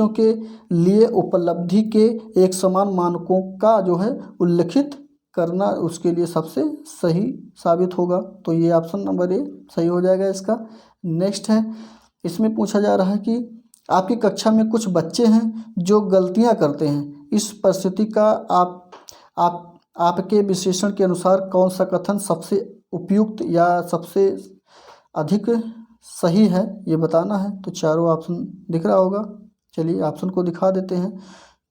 के लिए उपलब्धि के एक समान मानकों का जो है उल्लिखित करना उसके लिए सबसे सही साबित होगा। तो ये ऑप्शन नंबर ए सही हो जाएगा इसका। नेक्स्ट है, इसमें पूछा जा रहा है कि आपकी कक्षा में कुछ बच्चे हैं जो गलतियां करते हैं। इस परिस्थिति का आपके विश्लेषण के अनुसार कौन सा कथन सबसे उपयुक्त या सबसे अधिक सही है, ये बताना है। तो चारों ऑप्शन दिख रहा होगा, चलिए ऑप्शन को दिखा देते हैं।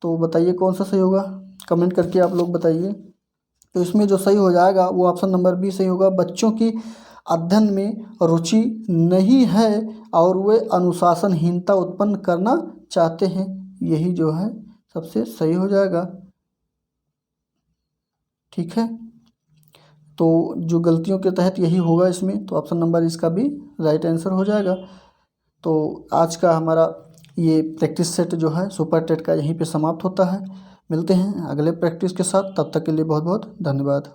तो बताइए कौन सा सही होगा, कमेंट करके आप लोग बताइए। तो इसमें जो सही हो जाएगा वो ऑप्शन नंबर बी सही होगा। बच्चों की अध्ययन में रुचि नहीं है और वे अनुशासनहीनता उत्पन्न करना चाहते हैं, यही जो है सबसे सही हो जाएगा। ठीक है, तो जो गलतियों के तहत यही होगा इसमें, तो ऑप्शन नंबर इसका भी राइट आंसर हो जाएगा। तो आज का हमारा ये प्रैक्टिस सेट जो है सुपर टेट का यहीं पे समाप्त होता है। मिलते हैं अगले प्रैक्टिस के साथ, तब तक के लिए बहुत बहुत धन्यवाद।